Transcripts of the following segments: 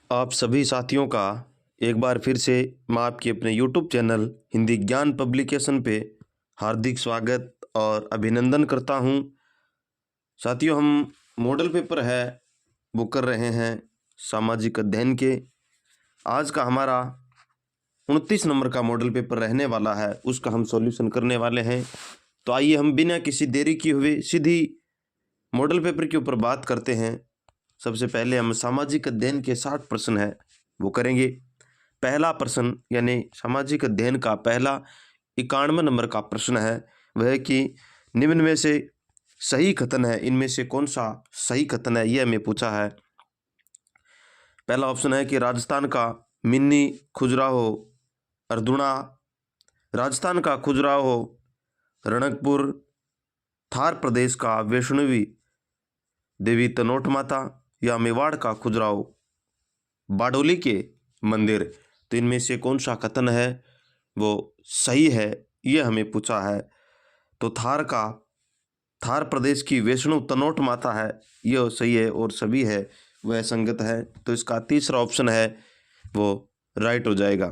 आप सभी साथियों का एक बार फिर से मैं आपके अपने YouTube चैनल हिंदी ज्ञान पब्लिकेशन पे हार्दिक स्वागत और अभिनंदन करता हूँ। साथियों, हम मॉडल पेपर है वो कर रहे हैं सामाजिक अध्ययन के। आज का हमारा 29 नंबर का मॉडल पेपर रहने वाला है, उसका हम सॉल्यूशन करने वाले हैं। तो आइए हम बिना किसी देरी किए हुए सीधी मॉडल पेपर के ऊपर बात करते हैं। सबसे पहले हम सामाजिक अध्ययन के 60 प्रश्न है वो करेंगे। पहला प्रश्न यानी सामाजिक अध्ययन का पहला 91 नंबर का प्रश्न है वह है कि निम्न में से सही कथन है, इनमें से कौन सा सही कथन है, यह हमें पूछा है। पहला ऑप्शन है कि राजस्थान का मिनी खजुराहो अर्दुणा, राजस्थान का खजुराहो रणकपुर, थार प्रदेश का वैष्णवी देवी तनोट माता या मेवाड़ का खजुराहो बारडोली के मंदिर। तो इनमें से कौन सा कथन है वो सही है, यह हमें पूछा है। तो थार प्रदेश की वैष्णो तनोट माता है, यह सही है और सभी है वह संगत है। तो इसका तीसरा ऑप्शन है वो राइट हो जाएगा।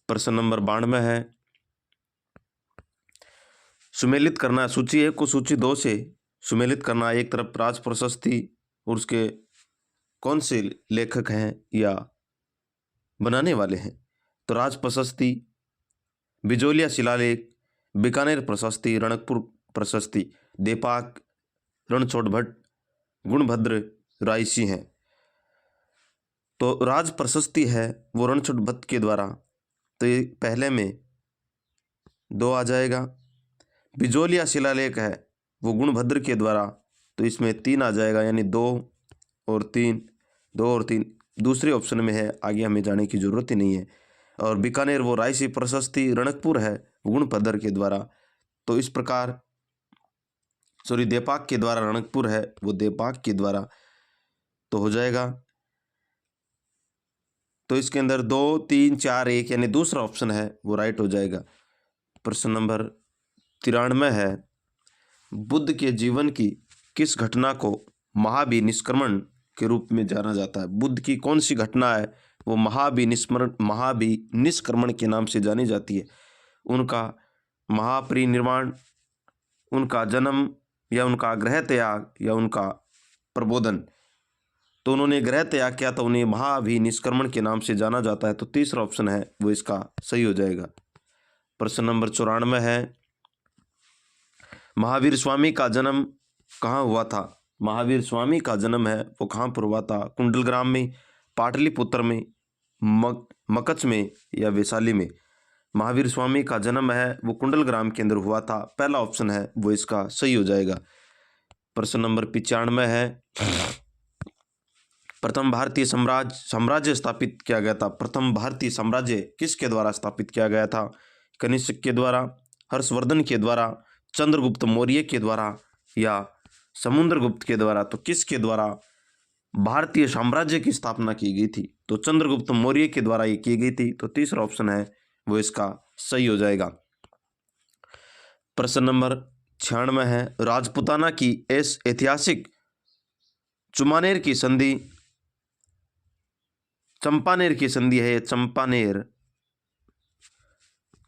प्रश्न नंबर 92 है, सुमेलित करना सूची 1 को सूची 2 से सुमेलित करना। एक तरफ राज प्रशस्ति और उसके कौन से लेखक हैं या बनाने वाले हैं। तो राज प्रशस्ति, बिजोलिया शिलालेख, बीकानेर प्रशस्ति, रणकपुर प्रशस्ति, देपाक, रणछोड़ भट्ट, गुणभद्र रायसी हैं। तो राज प्रशस्ति है वो रणछोड़ भट्ट के द्वारा, तो ये पहले में 2 आ जाएगा। बिजोलिया शिलालेख है वो गुणभद्र के द्वारा, तो इसमें 3 आ जाएगा, यानी 2 और 3, 2 और 3 दूसरे ऑप्शन में है, आगे हमें जाने की जरूरत ही नहीं है। और बीकानेर वो रायसी प्रशस्ति, रणकपुर है गुणभद्र के द्वारा। तो इस प्रकार देपाक के द्वारा, रणकपुर है वो देपाक के द्वारा, तो हो जाएगा। तो इसके अंदर 2, 3, 4, 1 यानी दूसरा ऑप्शन है वो राइट हो जाएगा। प्रश्न नंबर 93 है, बुद्ध के जीवन की किस घटना को महाभिनिष्क्रमण के रूप में जाना जाता है। बुद्ध की कौन सी घटना है वो महाभिनिष्क्रमण के नाम से जानी जाती है। उनका महापरिनिर्वाण, उनका जन्म, या उनका गृह त्याग, या उनका प्रबोधन। तो उन्होंने गृह त्याग किया तो उन्हें महाभिनिष्क्रमण के नाम से जाना जाता है। तो तीसरा ऑप्शन है वो इसका सही हो जाएगा। प्रश्न नंबर 94 है, महावीर स्वामी का जन्म कहाँ हुआ था। महावीर स्वामी का जन्म है वो कहाँ पर हुआ था। कुंडलग्राम में, पाटलिपुत्र में, मकच में या वैशाली में। महावीर स्वामी का जन्म है वो कुंडलग्राम के अंदर हुआ था, पहला ऑप्शन है वो इसका सही हो जाएगा। प्रश्न नंबर 95 है, प्रथम भारतीय साम्राज्य स्थापित किया गया था। प्रथम भारतीय साम्राज्य किसके द्वारा स्थापित किया गया था। कनिष्क के द्वारा, हर्षवर्धन के द्वारा, चंद्रगुप्त मौर्य के द्वारा या समुद्रगुप्त के द्वारा। तो किसके द्वारा भारतीय साम्राज्य की स्थापना की गई थी। तो चंद्रगुप्त मौर्य के द्वारा ये की गई थी। तो तीसरा ऑप्शन है वो इसका सही हो जाएगा। प्रश्न नंबर 96 है, राजपुताना की ऐतिहासिक चुमानेर की संधि, चंपानेर की संधि है।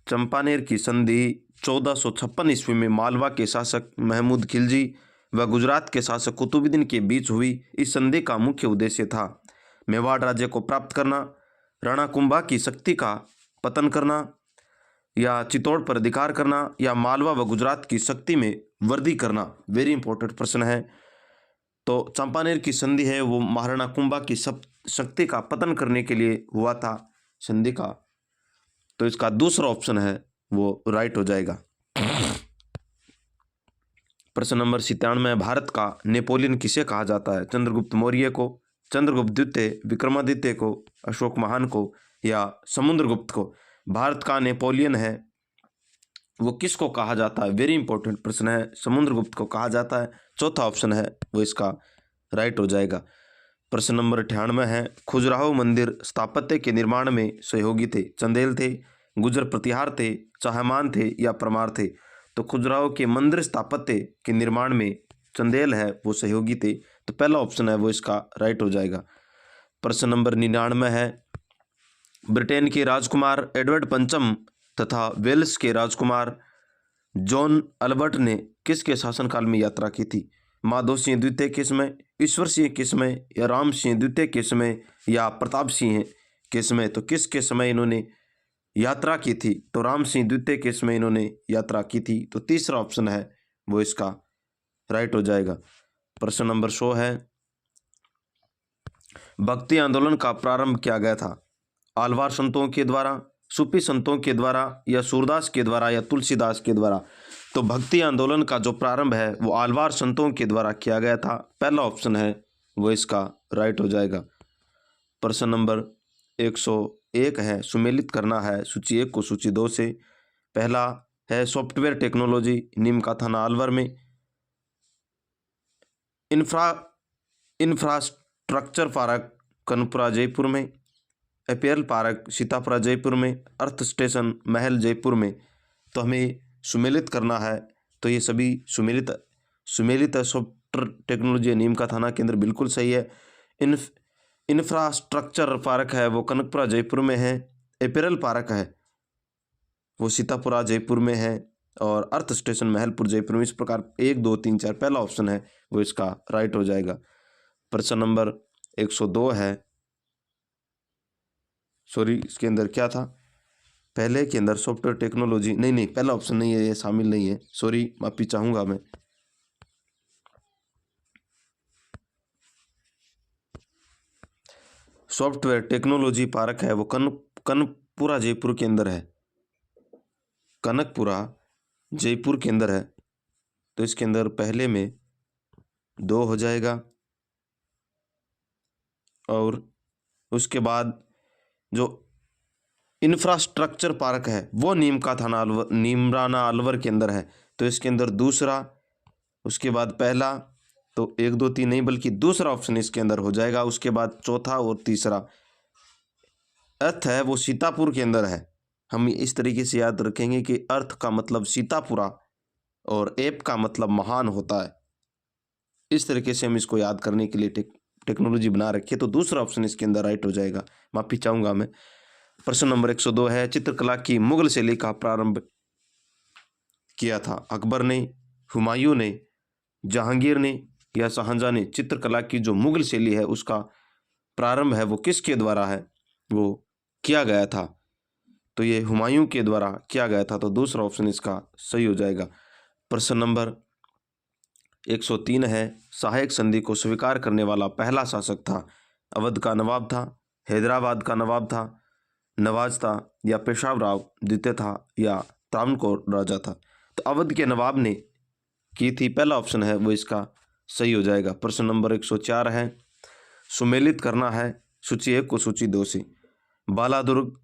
चंपानेर की संधि 1456 ईस्वी में मालवा के शासक महमूद खिलजी व गुजरात के शासक कुतुबुद्दीन के बीच हुई। इस संधि का मुख्य उद्देश्य था मेवाड़ राज्य को प्राप्त करना, राणा कुंभा की शक्ति का पतन करना, या चित्तौड़ पर अधिकार करना, या मालवा व गुजरात की शक्ति में वृद्धि करना। वेरी इंपॉर्टेंट प्रश्न है। तो चंपानेर की संधि है वो महाराणा कुंभा की शक्ति का पतन करने के लिए हुआ था संधि का। तो इसका दूसरा ऑप्शन है वो राइट हो जाएगा। प्रश्न नंबर 97, भारत का नेपोलियन किसे कहा जाता है। चंद्रगुप्त मौर्य को, चंद्रगुप्त द्वितीय, विक्रमादित्य को, अशोक महान को या समुद्रगुप्त को। भारत का नेपोलियन है वो किसको कहा जाता है। वेरी इंपॉर्टेंट प्रश्न है, समुद्रगुप्त को कहा जाता है। चौथा ऑप्शन है वो इसका राइट हो जाएगा। प्रश्न नंबर 98 है, खजुराहो मंदिर स्थापत्य के निर्माण में सहयोगी थे। चंदेल थे, गुजर प्रतिहार थे, चाहमान थे या परमार थे। तो खजुराहो के मंदिर स्थापत्य के निर्माण में चंदेल है वो सहयोगी थे। तो पहला ऑप्शन है वो इसका राइट हो जाएगा। प्रश्न नंबर 99 है, ब्रिटेन के राजकुमार एडवर्ड पंचम तथा वेल्स के राजकुमार जॉन अल्बर्ट ने किसके शासनकाल में यात्रा की थी? माधव सिंह द्वितीय के समय, ईश्वर सिंह के समय, या राम सिंह द्वितीय के समय, या प्रताप सिंह के समय? तो किसके समय इन्होंने यात्रा की थी? तो राम सिंह द्वितीय के समय इन्होंने यात्रा की थी। तो तीसरा ऑप्शन है वो इसका राइट हो जाएगा। प्रश्न नंबर 100 है, भक्ति आंदोलन का प्रारंभ किया गया था? आलवार संतों के द्वारा, सूफी संतों के द्वारा, या सूरदास के द्वारा, या तुलसीदास के द्वारा? तो भक्ति आंदोलन का जो प्रारंभ है वो आलवार संतों के द्वारा किया गया था। पहला ऑप्शन है वो इसका राइट हो जाएगा। प्रश्न नंबर 101 है, सुमेलित करना है सूची 1 को सूची 2 से। पहला है, सॉफ्टवेयर टेक्नोलॉजी नीम का थाना अलवर में, इंफ्रास्ट्रक्चर पार्क कनपुरा जयपुर में, अपैरल पार्क सीतापुरा जयपुर में, अर्थ स्टेशन महल जयपुर में। तो हमें सुमेलित करना है, तो ये सभी सुमेलित है। सॉफ्टवेयर टेक्नोलॉजी नीम का थाना केंद्र बिल्कुल सही है। इंफ्रास्ट्रक्चर पार्क है वो कनकपुरा जयपुर में है, अपैरल पार्क है वो सीतापुरा जयपुर में है, और अर्थ स्टेशन महलपुर जयपुर में। इस प्रकार 1 2 3 4 पहला ऑप्शन है वो इसका राइट हो जाएगा। प्रश्न नंबर 102 है, सॉरी इसके अंदर क्या था, पहले के अंदर सॉफ्टवेयर टेक्नोलॉजी नहीं, पहला ऑप्शन नहीं है, ये शामिल नहीं है, सॉरी माफी चाहूँगा मैं। सॉफ्टवेयर टेक्नोलॉजी पार्क है वो कनकपुरा जयपुर के अंदर है, कनकपुरा जयपुर के अंदर है। तो इसके अंदर पहले में 2 हो जाएगा, और उसके बाद जो इंफ्रास्ट्रक्चर पार्क है वो नीम का थाना नीमराना अलवर के अंदर है। तो इसके अंदर दूसरा, उसके बाद पहला, तो 1 2 3 नहीं बल्कि दूसरा ऑप्शन इसके अंदर हो जाएगा। उसके बाद चौथा और तीसरा। अर्थ है वो सीतापुर के अंदर है। हम इस तरीके से याद रखेंगे कि अर्थ का मतलब सीतापुरा और एप का मतलब महान होता है। इस तरीके से हम इसको याद करने के लिए टेक्नोलॉजी बना रखिए। तो दूसरा ऑप्शन इसके अंदर राइट हो जाएगा, माफी चाहूँगा मैं। प्रश्न नंबर 102 है, चित्रकला की मुगल शैली का प्रारंभ किया था? अकबर ने, हुमायूं ने, जहांगीर ने, या शाहजहां ने? चित्रकला की जो मुगल शैली है उसका प्रारंभ है वो किसके द्वारा है वो किया गया था? तो ये हुमायूं के द्वारा किया गया था। तो दूसरा ऑप्शन इसका सही हो जाएगा। प्रश्न नंबर 103 है, सहायक संधि को स्वीकार करने वाला पहला शासक था? अवध का नवाब था, हैदराबाद का नवाब था, नवाज था, या पेशवा राव द्वितीय था, या त्रावणकोर राजा था? तो अवध के नवाब ने की थी, पहला ऑप्शन है वो इसका सही हो जाएगा। प्रश्न नंबर 104 है, सुमेलित करना है सूची 1 को सूची 2 से। बाला दुर्ग,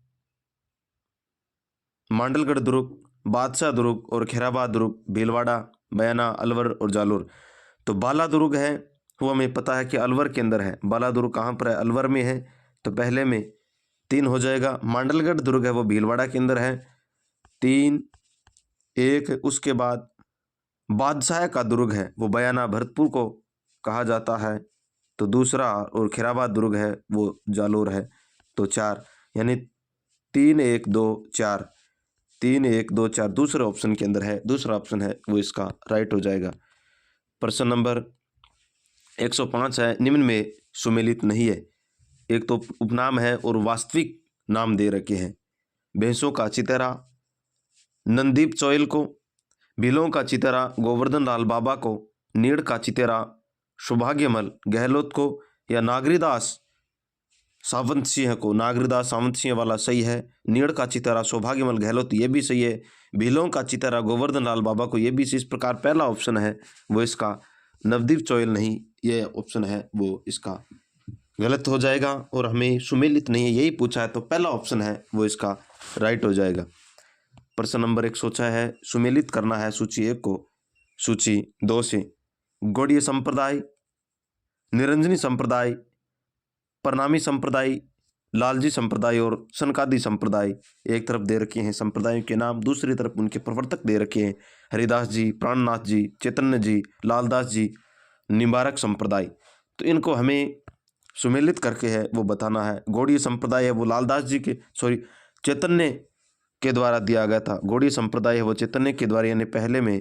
मांडलगढ़ दुर्ग, बादशाह दुर्ग और खैराबाद दुर्ग, भीलवाड़ा, बयाना, अलवर और जालोर। तो बाला दुर्ग है वो हमें पता है कि अलवर के अंदर है। बाला दुर्ग कहाँ पर है? अलवर में है। तो पहले में 3 हो जाएगा। मांडलगढ़ दुर्ग है वो भीलवाड़ा के अंदर है, 3 1। उसके बाद बादशाह का दुर्ग है वो बयाना भरतपुर को कहा जाता है, तो दूसरा, और खैराबाद दुर्ग है वो जालोर है, तो 4। यानी 3 1 2 4, 3 1 2 4 दूसरे ऑप्शन के अंदर है, दूसरा ऑप्शन है वो इसका राइट हो जाएगा। प्रश्न नंबर 105 है, निम्न में सुमेलित नहीं है। एक तो उपनाम है और वास्तविक नाम दे रखे हैं। भैंसों का चितरा नंदीप चोयल को, भीलों का चितरा गोवर्धन लाल बाबा को, नीड़ का चितरा सौभाग्यमल गहलोत को, या नागरीदास सावंत सिंह को? नागरीदास सावंत सिंह वाला सही है। नीड़ का चितरा सौभाग्यमल गहलोत ये भी सही है। भीलों का चितरा गोवर्धन लाल बाबा को ये भी सही। इस प्रकार पहला ऑप्शन है वो इसका नवदीप चोयल नहीं, ये ऑप्शन है वो इसका गलत हो जाएगा। और हमें सुमेलित नहीं है यही पूछा है, तो पहला ऑप्शन है वो इसका राइट हो जाएगा। प्रश्न नंबर 106 है, सुमेलित करना है सूची 1 को सूची 2 से। गौड़ीय संप्रदाय, निरंजनी संप्रदाय, प्रणामी संप्रदाय, लालजी संप्रदाय और सनकादी संप्रदाय। एक तरफ दे रखे हैं संप्रदायों के नाम, दूसरी तरफ उनके प्रवर्तक दे रखे हैं, हरिदास जी, प्राणनाथ जी, चैतन्य जी, लालदास जी, निम्बारक संप्रदाय। तो इनको हमें सुमेलित करके है वो बताना है। गौड़ीय संप्रदाय है वो लालदास जी के चैतन्य के द्वारा दिया गया था। गौड़ीय संप्रदाय है वो चैतन्य के द्वारा, यानी पहले में।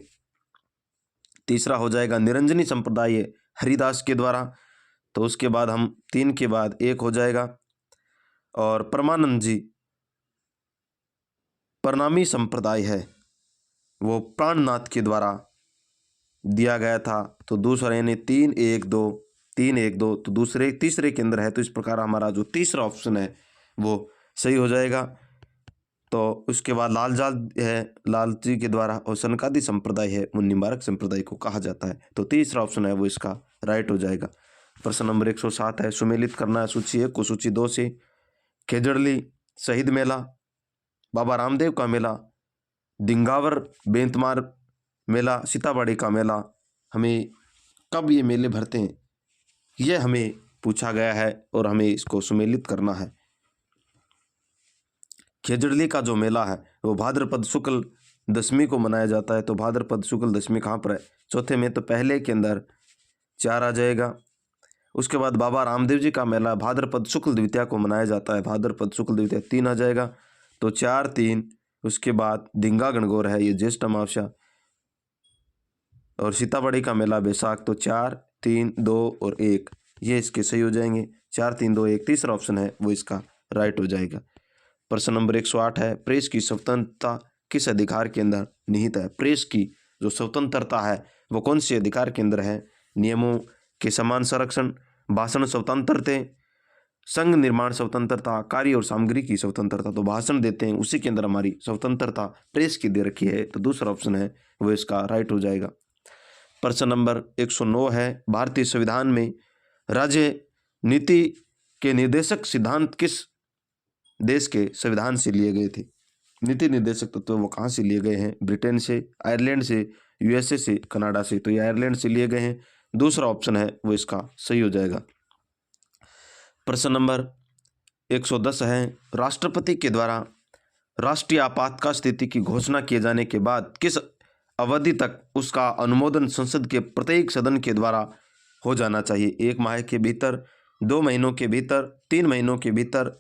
तीसरा हो जाएगा निरंजनी संप्रदाय है हरिदास के द्वारा, तो उसके बाद हम 3 के बाद 1 हो जाएगा। और परमानंद जी प्रणामी संप्रदाय है वो प्राणनाथ के द्वारा दिया गया था, तो दूसरा यानी 3 1 2 3 1 2 तो तीसरे के अंदर है। तो इस प्रकार हमारा जो तीसरा ऑप्शन है वो सही हो जाएगा। तो उसके बाद लालजाल है लाल जी के द्वारा, और सनकादि संप्रदाय है वो निम्बारक संप्रदाय को कहा जाता है। तो तीसरा ऑप्शन है वो इसका राइट हो जाएगा। प्रश्न नंबर 107 है, सुमेलित करना है सूची 1 को सूची 2 से। खेजड़ली शहीद मेला, बाबा रामदेव का मेला, दिंगावर बेंतमार मेला, सीताबाड़ी का मेला, हमें कब ये मेले भरते हैं ये हमें पूछा गया है और हमें इसको सुमेलित करना है। खेजड़ली का जो मेला है वो भाद्रपद शुक्ल दशमी को मनाया जाता है। तो भाद्रपद शुक्ल दशमी कहाँ पर है? चौथे में, तो पहले के अंदर 4 आ जाएगा। उसके बाद बाबा रामदेव जी का मेला भाद्रपद शुक्ल द्वितीया को मनाया जाता है, भाद्रपद शुक्ल द्वितीया 3 आ जाएगा। तो 4 3। उसके बाद दिंगा गणगौर है ये ज्येष्ठ अमावस्या, और सीताबड़ी का मेला बैसाख। तो 4 3 2 और 1 ये इसके सही हो जाएंगे। 4 3 2 1 तीसरा ऑप्शन है वो इसका राइट हो जाएगा। प्रश्न नंबर 108 है, प्रेस की स्वतंत्रता किस अधिकार के अंदर निहित है? प्रेस की जो स्वतंत्रता है वो कौन से अधिकार के अंदर है? नियमों के समान संरक्षण, भाषण स्वतंत्रता, संघ निर्माण स्वतंत्रता, कार्य और सामग्री की स्वतंत्रता। तो भाषण देते हैं उसी के अंदर हमारी स्वतंत्रता प्रेस की दे रखी है, तो दूसरा ऑप्शन है वो इसका राइट हो जाएगा। प्रश्न नंबर 109 है, भारतीय संविधान में राज्य नीति के निर्देशक सिद्धांत किस देश के संविधान से लिए गए थे? नीति निर्देशक तत्व वो कहाँ से लिए गए हैं? ब्रिटेन से, आयरलैंड से, यूएसए से, कनाडा से। तो ये आयरलैंड से लिए गए हैं, दूसरा ऑप्शन है वो इसका सही हो जाएगा। प्रश्न नंबर 110 है, राष्ट्रपति के द्वारा राष्ट्रीय आपातकाल स्थिति की घोषणा किए जाने के बाद किस अवधि तक उसका अनुमोदन संसद के प्रत्येक सदन के द्वारा हो जाना चाहिए? 1 माह के भीतर, 2 महीनों के भीतर, 3 महीनों के भीतर,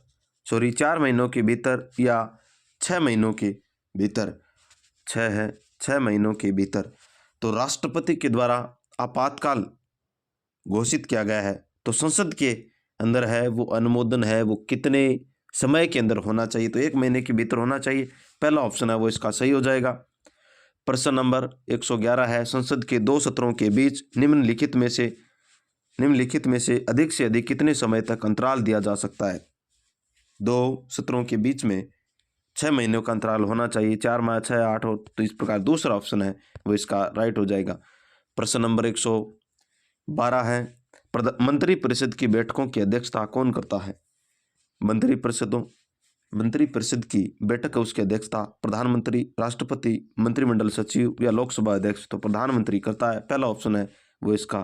4 महीनों के भीतर, या 6 महीनों के भीतर? 6 है, 6 महीनों के भीतर। तो राष्ट्रपति के द्वारा आपातकाल घोषित किया गया है, तो संसद के अंदर है वो अनुमोदन है वो कितने समय के अंदर होना चाहिए? तो 1 महीने के भीतर होना चाहिए, पहला ऑप्शन है वो इसका सही हो जाएगा। प्रश्न नंबर 111 है, संसद के 2 सत्रों के बीच निम्नलिखित में से अधिक से अधिक कितने समय तक अंतराल दिया जा सकता है? 2 सत्रों के बीच में 6 महीनों का अंतराल होना चाहिए, 4 माह, 6, 8 हो, तो इस प्रकार दूसरा ऑप्शन है वो इसका राइट हो जाएगा। प्रश्न नंबर 112 है, मंत्री परिषद की बैठकों की अध्यक्षता कौन करता है? मंत्री परिषद की बैठक है उसकी अध्यक्षता प्रधानमंत्री, राष्ट्रपति, मंत्रिमंडल सचिव या लोकसभा अध्यक्ष। तो प्रधानमंत्री करता है, पहला ऑप्शन है वो इसका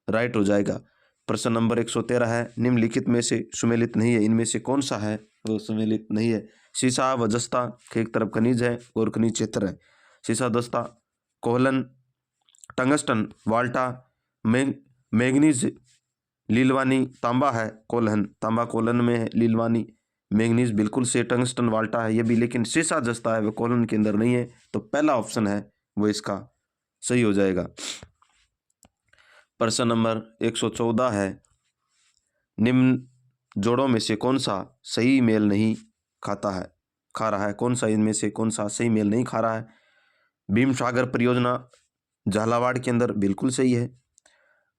राइट हो जाएगा। प्रश्न नंबर 113 है, निम्नलिखित में से सुमेलित नहीं है, इनमें से कौन सा है वो सुमेलित नहीं है? सीसा व जस्ता के एक तरफ खनिज है और खनिज क्षेत्र है। सीसा, दस्ता, कोहलन, टंगस्टन, वाल्टा, मैग्नीज, लीलवानी, तांबा है कोल्हन, तांबा कोल्हन में है, लीलवानी, मैग्नीज बिल्कुल से, टंगस्टन वाल्टा है ये भी, लेकिन सीसा जस्ता है वो कोल्हन के अंदर नहीं है। तो पहला ऑप्शन है वो इसका सही हो जाएगा। प्रश्न नंबर 114 है, निम्न जोड़ों में से कौन सा सही मेल नहीं खा रहा है? कौन सा इनमें से कौन सा सही मेल नहीं खा रहा है? भीम सागर परियोजना झालावाड़ के अंदर बिल्कुल सही है।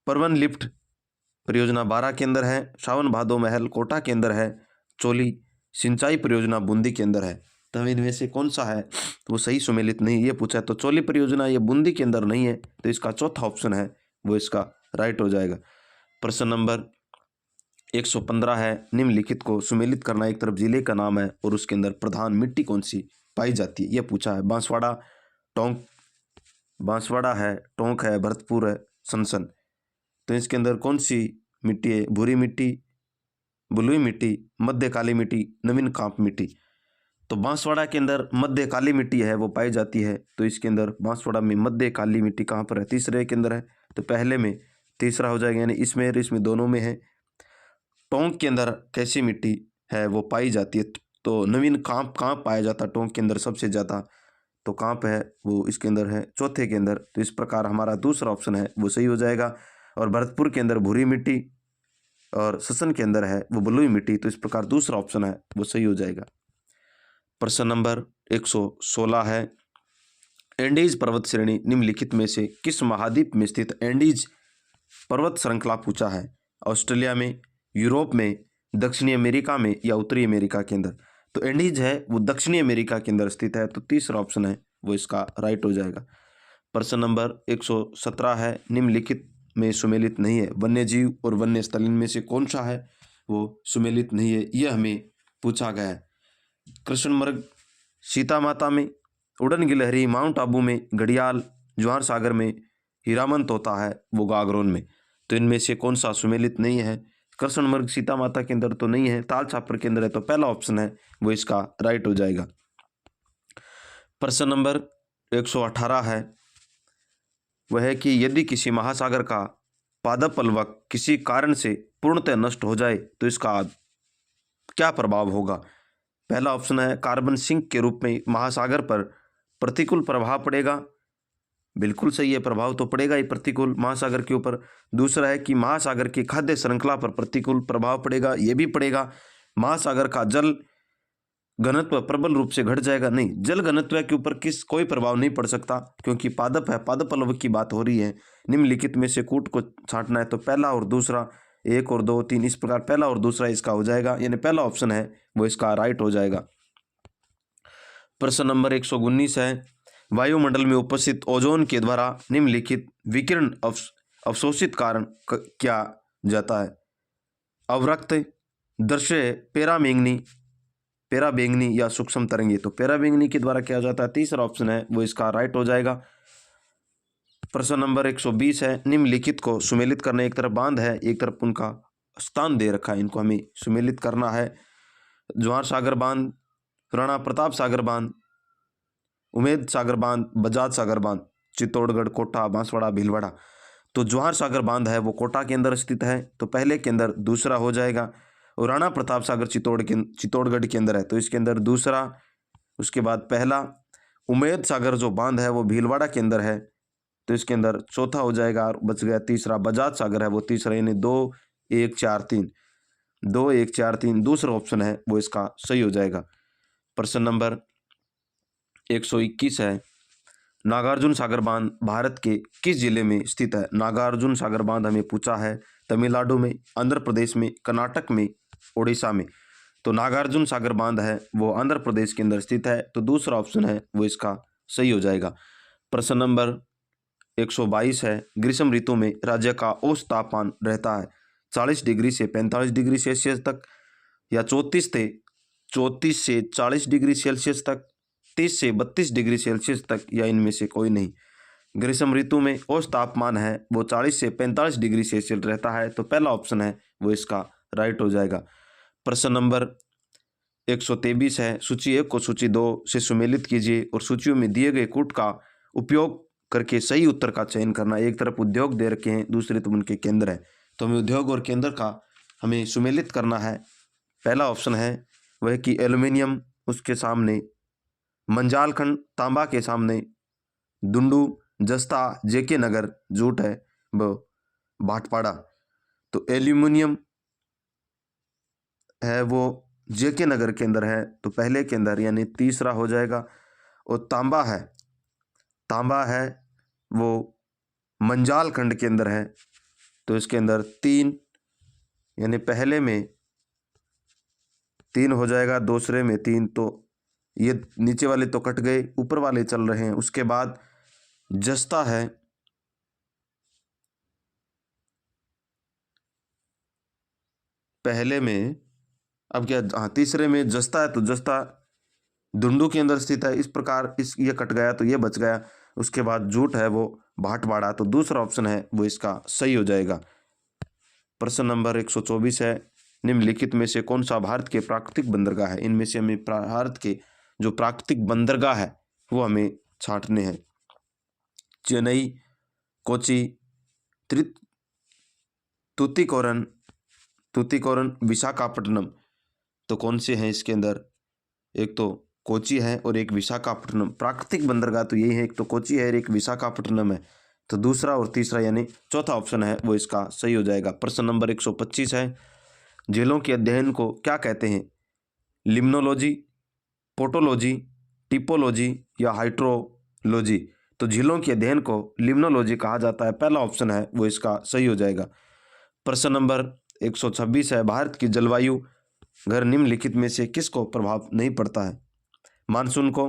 परवन लिफ्ट परियोजना बारा के अंदर है। सावन भादो महल कोटा के अंदर है। चोली सिंचाई परियोजना बूंदी के अंदर है। तो इनमें से कौन सा है वो सही सुमेलित नहीं, ये पूछा है। तो चोली परियोजना ये बूंदी के अंदर नहीं है, तो इसका चौथा ऑप्शन है वो इसका राइट हो जाएगा। प्रश्न नंबर 115 है, निम्नलिखित को सुमेलित करना। एक तरफ जिले का नाम है और उसके अंदर प्रधान मिट्टी कौन सी पाई जाती है, ये पूछा है। बांसवाड़ा है, टोंक है, भरतपुर है, सनसन। तो इसके अंदर कौन सी मिट्टी है? भूरी मिट्टी, बलुई मिट्टी, मध्य काली मिट्टी, नवीन कांप मिट्टी। तो बांसवाड़ा के अंदर मध्य काली मिट्टी है वो पाई जाती है। तो इसके अंदर बांसवाड़ा में मध्य काली मिट्टी कहाँ पर है? तीसरे के अंदर है। तो पहले में तीसरा हो जाएगा, यानी इसमें और इसमें दोनों में है। टोंक के अंदर कैसी मिट्टी है वो पाई जाती है? तो नवीन कांप कहाँ पाया जाता है टोंक के अंदर सबसे ज़्यादा? तो कांप है वो इसके अंदर है चौथे के अंदर। तो इस प्रकार हमारा दूसरा ऑप्शन है वो सही हो जाएगा। और भरतपुर के अंदर भूरी मिट्टी और ससन के अंदर है वो बलुई मिट्टी। तो इस प्रकार दूसरा ऑप्शन है वो सही हो जाएगा। प्रश्न नंबर 116 है, एंडीज पर्वत श्रेणी निम्नलिखित में से किस महाद्वीप में स्थित एंडीज पर्वत श्रृंखला पूछा है? ऑस्ट्रेलिया में, यूरोप में, दक्षिणी अमेरिका में या उत्तरी अमेरिका के अंदर? तो एंडीज है वो दक्षिणी अमेरिका के अंदर स्थित है। तो तीसरा ऑप्शन है वो इसका राइट हो जाएगा। प्रश्न नंबर 117 है, निम्नलिखित में सुमेलित नहीं है, वन्य जीव और वन्य स्थल इनमें से कौन सा है वो सुमेलित नहीं है, यह हमें पूछा गया है। कृष्णमृग सीता माता में, उड़न गिलहरी माउंट आबू में, घड़ियाल ज्वार सागर में, हीरामन तोता है वो गागरोन में। तो इनमें से कौन सा सुमेलित नहीं है? कृष्णमृग सीता माता के अंदर तो नहीं है, ताल छापर के अंदर है। तो पहला ऑप्शन है वो इसका राइट हो जाएगा। प्रश्न नंबर 118 है, वह है कि यदि किसी महासागर का पादपल्वक किसी कारण से पूर्णतः नष्ट हो जाए तो इसका क्या प्रभाव होगा? पहला ऑप्शन है कार्बन सिंक के रूप में महासागर पर प्रतिकूल प्रभाव पड़ेगा। बिल्कुल सही है, प्रभाव तो पड़ेगा ही प्रतिकूल महासागर के ऊपर। दूसरा है कि महासागर की खाद्य श्रृंखला पर प्रतिकूल प्रभाव पड़ेगा, ये भी पड़ेगा। महासागर का जल घनत्व प्रबल रूप से घट जाएगा। नहीं, जल घनत्व के ऊपर कोई प्रभाव नहीं पड़ सकता क्योंकि पादप है, पादप प्लवक की बात हो रही है। निम्नलिखित में से कूट को छांटना है तो पहला और दूसरा, 1 और 2 3 इस प्रकार पहला और दूसरा इसका हो जाएगा, यानी पहला ऑप्शन है वो इसका राइट हो जाएगा। प्रश्न नंबर 119 है, वायुमंडल में उपस्थित ओजोन के द्वारा निम्नलिखित विकिरण अवशोषित कारण क्या जाता है? अवरक्त, दृश्य, पेराबैंगनी या सूक्ष्म तरंगी? तो पेराबैंगनी के द्वारा क्या जाता है, तीसरा ऑप्शन है वो इसका राइट हो जाएगा। प्रश्न नंबर 120 है, निम्नलिखित को सुमेलित करना, एक तरफ बांध है एक तरफ उनका स्थान दे रखा है, इनको हमें सुमेलित करना है। ज्वार सागर बांध, राणा प्रताप सागर बांध, उमेद सागर बांध, बजाज सागर बांध, चित्तौड़गढ़, कोटा, बांसवाड़ा, भीलवाड़ा। तो ज्वार सागर बांध है वो कोटा के अंदर स्थित है, तो पहले के अंदर दूसरा हो जाएगा। और राणा प्रताप सागर चित्तौड़गढ़ के अंदर है, तो इसके अंदर दूसरा, उसके बाद पहला। उमेद सागर जो बांध है वो भीलवाड़ा के अंदर है, तो इसके अंदर चौथा हो जाएगा। और बच गया तीसरा, बजाज सागर है वो तीसरा, यानी 2 1 4 3, 2 1 4 3 दूसरा ऑप्शन है वो इसका सही हो जाएगा। प्रश्न नंबर 121 है, नागार्जुन सागर बांध भारत के किस जिले में स्थित है? नागार्जुन सागर बांध हमें पूछा है तमिलनाडु में, आंध्र प्रदेश में, कर्नाटक में, उड़ीसा में। तो नागार्जुन सागर बांध है वो आंध्र प्रदेश के अंदर स्थित है, तो दूसरा ऑप्शन है वो इसका सही हो जाएगा। प्रश्न नंबर 122 है, ग्रीष्म ऋतु में राज्य का औसत तापमान रहता है 40 डिग्री से 45 डिग्री सेल्सियस तक, या 34 से 40 डिग्री सेल्सियस तक, 30 से 32 डिग्री सेल्सियस तक, या इनमें से कोई नहीं। ग्रीष्म ऋतु में औसत तापमान है वो 40 से 45 डिग्री सेल्सियस रहता है, तो पहला ऑप्शन है वो इसका राइट हो जाएगा। प्रश्न नंबर 123 है, सूची 1 को सूची 2 से सुमेलित कीजिए और सूचियों में दिए गए कूट का उपयोग करके सही उत्तर का चयन करना। एक तरफ उद्योग दे रखे हैं, दूसरी तरफ उनके केंद्र है, तो हमें उद्योग और केंद्र का हमें सुमेलित करना है। पहला ऑप्शन है वह कि एल्युमिनियम, उसके सामने मंजालखंड, तांबा के सामने दुंडू, जस्ता, जेके नगर, जूट है वो भाटपाड़ा। तो एल्युमिनियम है वो जेके नगर के अंदर है, तो पहले के अंदर यानी तीसरा हो जाएगा। और तांबा है वो मंजालखंड के अंदर है, तो इसके अंदर 3, यानी पहले में 3 हो जाएगा, दूसरे में 3, तो ये नीचे वाले तो कट गए, ऊपर वाले चल रहे हैं। उसके बाद जस्ता है पहले में, अब क्या, हाँ तीसरे में जस्ता है, तो जस्ता धुंडू के अंदर स्थित है। इस प्रकार ये कट गया तो ये बच गया। उसके बाद जूट है वो भाटवाड़ा, तो दूसरा ऑप्शन है वो इसका सही हो जाएगा। प्रश्न नंबर 124 है, निम्नलिखित में से कौन सा भारत के प्राकृतिक बंदरगाह है? इनमें से हमें भारत के जो प्राकृतिक बंदरगाह है वो हमें छांटने हैं। चेन्नई, कोची, तूतीकोरन, तूतीकोरन, विशाखापट्टनम। तो कौन से हैं इसके अंदर? एक तो कोची है और एक विशाखापट्टनम। प्राकृतिक बंदरगाह तो यही है, एक तो कोची है और एक विशाखापट्टनम है। तो दूसरा और तीसरा यानी चौथा ऑप्शन है वो इसका सही हो जाएगा। प्रश्न नंबर 125 है, झीलों के अध्ययन को क्या कहते हैं? लिम्नोलॉजी, पोटोलॉजी, टिपोलॉजी या हाइड्रोलॉजी? तो झीलों के अध्ययन को लिम्नोलॉजी कहा जाता है, पहला ऑप्शन है वो इसका सही हो जाएगा। प्रश्न नंबर 126 है, भारत की जलवायु अगर निम्नलिखित में से किसको प्रभाव नहीं पड़ता है? मानसून को,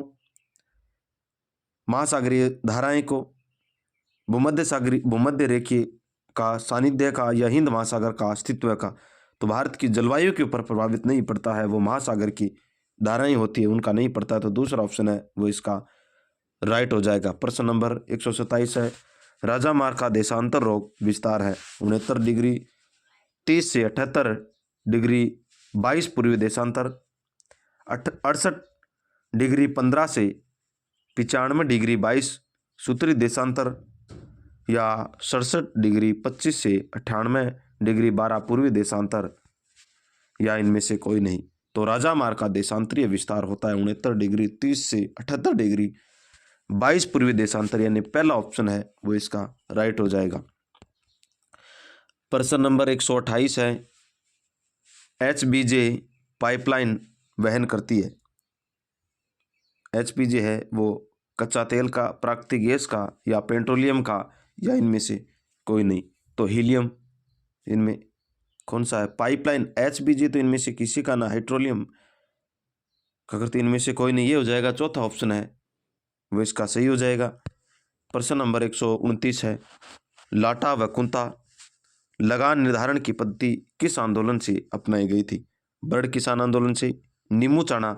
महासागरीय धाराएं को, भूमध्य रेखीय का सानिध्य का या हिंद महासागर का अस्तित्व का? तो भारत की जलवायु के ऊपर प्रभावित नहीं पड़ता है, वो महासागर की धाराएं होती है उनका नहीं पड़ता है। तो दूसरा ऑप्शन है वो इसका राइट हो जाएगा। प्रश्न नंबर 127 है, राजामार का देशांतर रोग विस्तार है 69 डिग्री 30 से 78 डिग्री 22 पूर्वी देशांतर, 68 डिग्री 15 से 95 डिग्री 22 उत्तरी देशांतर, या 67 डिग्री 25 से 98 डिग्री 12 पूर्वी देशांतर, या इनमें से कोई नहीं? तो राजामार का देशांतरीय विस्तार होता है 69 डिग्री 30 से 78 डिग्री 22 पूर्वी देशांतर, यानी पहला ऑप्शन है वो इसका राइट हो जाएगा। प्रश्न नंबर 128 है, HBJ पाइपलाइन वहन करती है। HBJ है वो कच्चा तेल का, प्राकृतिक गैस का, या पेट्रोलियम का, या इनमें से कोई नहीं? तो हीलियम, इनमें कौन सा है? पाइपलाइन HBJ तो इनमें से किसी का ना, हाइड्रोलियम अगर तो इनमें से कोई नहीं, ये हो जाएगा चौथा ऑप्शन है वो इसका सही हो जाएगा। प्रश्न नंबर 129 है, लाटा व कुंता लगान निर्धारण की पद्धति किस आंदोलन से अपनाई गई थी? बर्ड किसान आंदोलन से, नीमू चाणा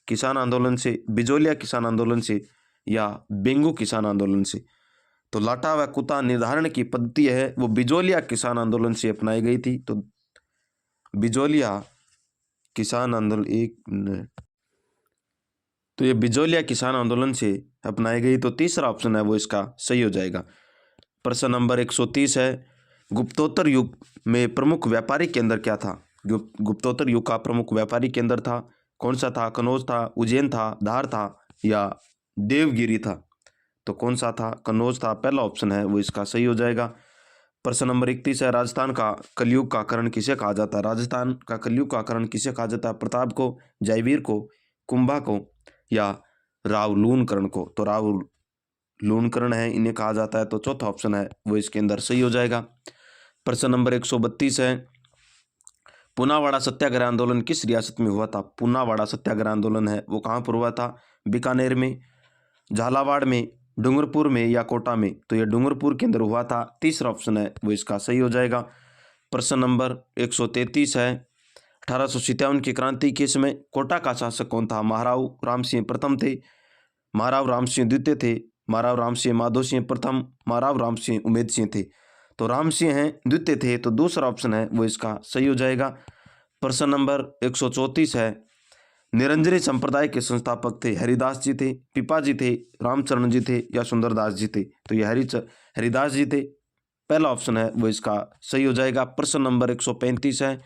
किसान आंदोलन से, बिजोलिया किसान आंदोलन से, या बेंगू किसान आंदोलन से? तो लाटा व कुंता निर्धारण की पद्धति है वो बिजोलिया किसान आंदोलन से अपनाई गई थी। तो बिजोलिया किसान आंदोलन, एक मिनट, तो ये बिजोलिया किसान आंदोलन से अपनाई गई। तो तीसरा ऑप्शन है वो इसका सही हो जाएगा। प्रश्न नंबर 130 है, गुप्तोत्तर युग में प्रमुख व्यापारी केंद्र क्या था? गुप्तोत्तर युग का प्रमुख व्यापारी केंद्र था कौन सा था? कनौज था, उज्जैन था, धार था, या देवगिरी था? तो कौन सा था? कनौज था, पहला ऑप्शन है वो इसका सही हो जाएगा। प्रश्न नंबर 31 है, राजस्थान का कलयुग का करण किसे कहा जाता है? राजस्थान का कलयुग का करण किसे कहा जाता है? प्रताप को, जयवीर को, कुंभा को, या रावलूनकरण को? तो रावलूनकरण है इन्हें कहा जाता है। तो चौथा ऑप्शन है वो इसके अंदर सही हो जाएगा। प्रश्न नंबर 132 है, पूनावाड़ा सत्याग्रह आंदोलन किस रियासत में हुआ था? पूनावाड़ा सत्याग्रह आंदोलन है वो कहाँ पर हुआ था? बीकानेर में, झालावाड़ में, डूंगरपुर में, या कोटा में? तो यह डूंगरपुर के अंदर हुआ था, तीसरा ऑप्शन है वो इसका सही हो जाएगा। प्रश्न नंबर 133 है, 1857 की क्रांति के समय कोटा का शासक कौन था? महाराव राम सिंह प्रथम थे, महाराव राम सिंह द्वितीय थे, महाराव राम सिंह माधो सिंह प्रथम, महाराव राम सिंह उमेद सिंह थे? तो राम सिंह हैं द्वितीय थे, तो दूसरा ऑप्शन है वो इसका सही हो जाएगा। प्रश्न नंबर 134 है, निरंजनी संप्रदाय के संस्थापक थे? हरिदास जी थे, पिपाजी थे, रामचरण जी थे, या सुंदरदास जी थे? तो ये हरिदास जी थे, पहला ऑप्शन है वो इसका सही हो जाएगा। प्रश्न नंबर 135 है,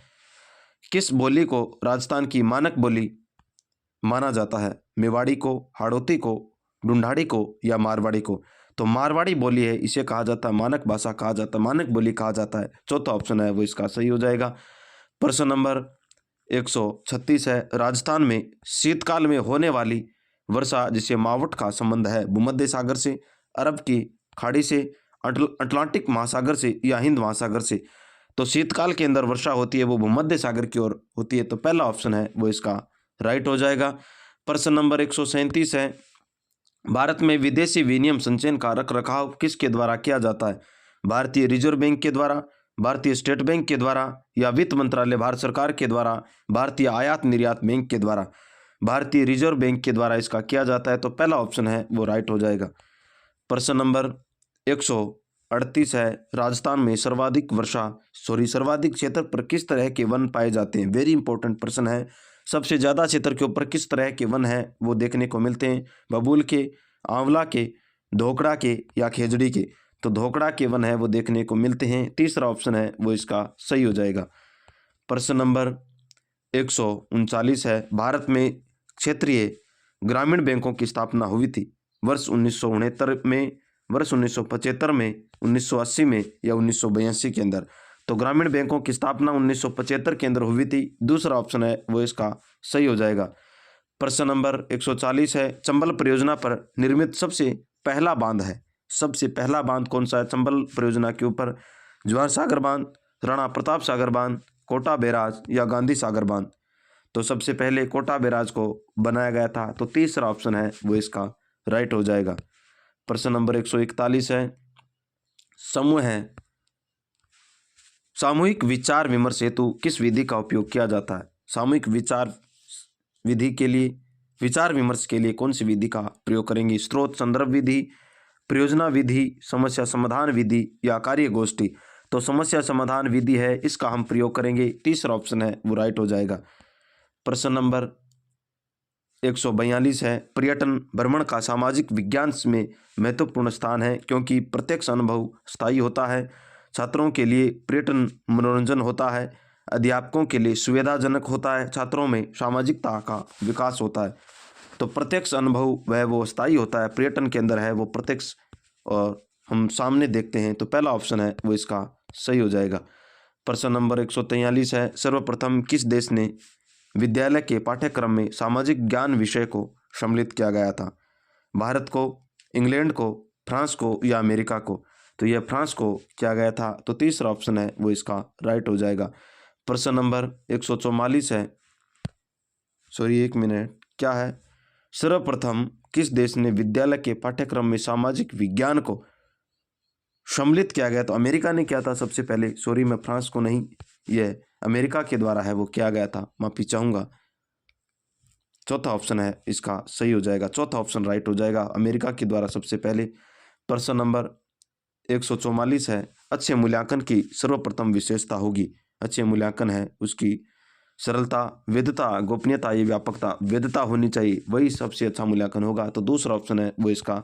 किस बोली को राजस्थान की मानक बोली माना जाता है? मेवाड़ी को, हाड़ौती को, ढूंढाड़ी को, या मारवाड़ी को? तो मारवाड़ी बोली है इसे कहा जाता है, मानक भाषा कहा जाता है, मानक बोली कहा जाता है, चौथा ऑप्शन है वो इसका सही हो जाएगा। प्रश्न नंबर 136 है, राजस्थान में शीतकाल में होने वाली वर्षा जिसे मावठ का संबंध है भूमध्य सागर से, अरब की खाड़ी से, अटलांटिक महासागर से, या हिंद महासागर से? तो शीतकाल के अंदर वर्षा होती है वो भूमध्य सागर की ओर होती है, तो पहला ऑप्शन है वो इसका राइट हो जाएगा। प्रश्न नंबर 137 है, भारत में विदेशी विनिमय संचयन का रखरखाव किसके द्वारा किया जाता है? भारतीय रिजर्व बैंक के द्वारा, भारतीय स्टेट बैंक के द्वारा, या वित्त मंत्रालय भारत सरकार के द्वारा, भारतीय आयात निर्यात बैंक के द्वारा? भारतीय रिजर्व बैंक के द्वारा इसका किया जाता है, तो पहला ऑप्शन है वो राइट हो जाएगा। प्रश्न नंबर 138 है, राजस्थान में सर्वाधिक क्षेत्र पर किस तरह के वन पाए जाते हैं? वेरी इंपॉर्टेंट प्रश्न है। सबसे ज़्यादा क्षेत्र के ऊपर किस तरह के वन हैं वो देखने को मिलते हैं? बबूल के, आंवला के, धोकड़ा के, या खेजड़ी के? तो धोकड़ा के वन है वो देखने को मिलते हैं, तीसरा ऑप्शन है वो इसका सही हो जाएगा। प्रश्न नंबर 139 है, भारत में क्षेत्रीय ग्रामीण बैंकों की स्थापना हुई थी वर्ष 1969 में, वर्ष 1975 में, 1980 में या 1982 के अंदर। तो ग्रामीण बैंकों की स्थापना 1975 के अंदर हुई थी, दूसरा ऑप्शन है वो इसका सही हो जाएगा। प्रश्न नंबर 140 है, चंबल परियोजना पर निर्मित सबसे पहला बांध है, सबसे पहला बांध कौन सा है चंबल परियोजना के ऊपर? जवाहर सागर बांध, राणा प्रताप सागर बांध, कोटा बैराज या गांधी सागर बांध? तो सबसे पहले कोटा बैराज को बनाया गया था, तो तीसरा ऑप्शन है वो इसका राइट हो जाएगा। प्रश्न नंबर 141 है, समूह है सामूहिक विचार विमर्श हेतु किस विधि का उपयोग किया जाता है? सामूहिक विचार विधि के लिए, विचार विमर्श के लिए कौन सी विधि का प्रयोग करेंगे? स्रोत संदर्भ विधि, परियोजना विधि, समस्या समाधान विधि या कार्य गोष्ठी? तो समस्या समाधान विधि है, इसका हम प्रयोग करेंगे, तीसरा ऑप्शन है वो राइट हो जाएगा। प्रश्न नंबर 142 है, पर्यटन भ्रमण का सामाजिक विज्ञान में महत्वपूर्ण स्थान है क्योंकि प्रत्यक्ष अनुभव स्थायी होता है, छात्रों के लिए पर्यटन मनोरंजन होता है, अध्यापकों के लिए सुविधाजनक होता है, छात्रों में सामाजिकता का विकास होता है। तो प्रत्यक्ष अनुभव वह वो स्थायी होता है, पर्यटन के अंदर है वो प्रत्यक्ष और हम सामने देखते हैं, तो पहला ऑप्शन है वो इसका सही हो जाएगा। प्रश्न नंबर 143 है, सर्वप्रथम किस देश ने विद्यालय के पाठ्यक्रम में सामाजिक ज्ञान विषय को सम्मिलित किया गया था? भारत को, इंग्लैंड को, फ्रांस को या अमेरिका को? तो यह फ्रांस को किया गया था, तो तीसरा ऑप्शन है वो इसका राइट हो जाएगा। प्रश्न नंबर 144 है, सॉरी एक मिनट, क्या है? सर्वप्रथम किस देश ने विद्यालय के पाठ्यक्रम में सामाजिक विज्ञान को सम्मिलित किया गया? तो अमेरिका ने किया था सबसे पहले, सॉरी मैं फ्रांस को नहीं, यह अमेरिका के द्वारा है वो किया गया था, माफी चाहूंगा। चौथा ऑप्शन है इसका सही हो जाएगा, चौथा ऑप्शन राइट हो जाएगा, अमेरिका के द्वारा सबसे पहले। प्रश्न नंबर 144 है, अच्छे मूल्यांकन की सर्वप्रथम विशेषता होगी? अच्छे मूल्यांकन है उसकी सरलता, वैधता, गोपनीयता या व्यापकता? वैधता होनी चाहिए, वही सबसे अच्छा मूल्यांकन होगा, तो दूसरा ऑप्शन है वो इसका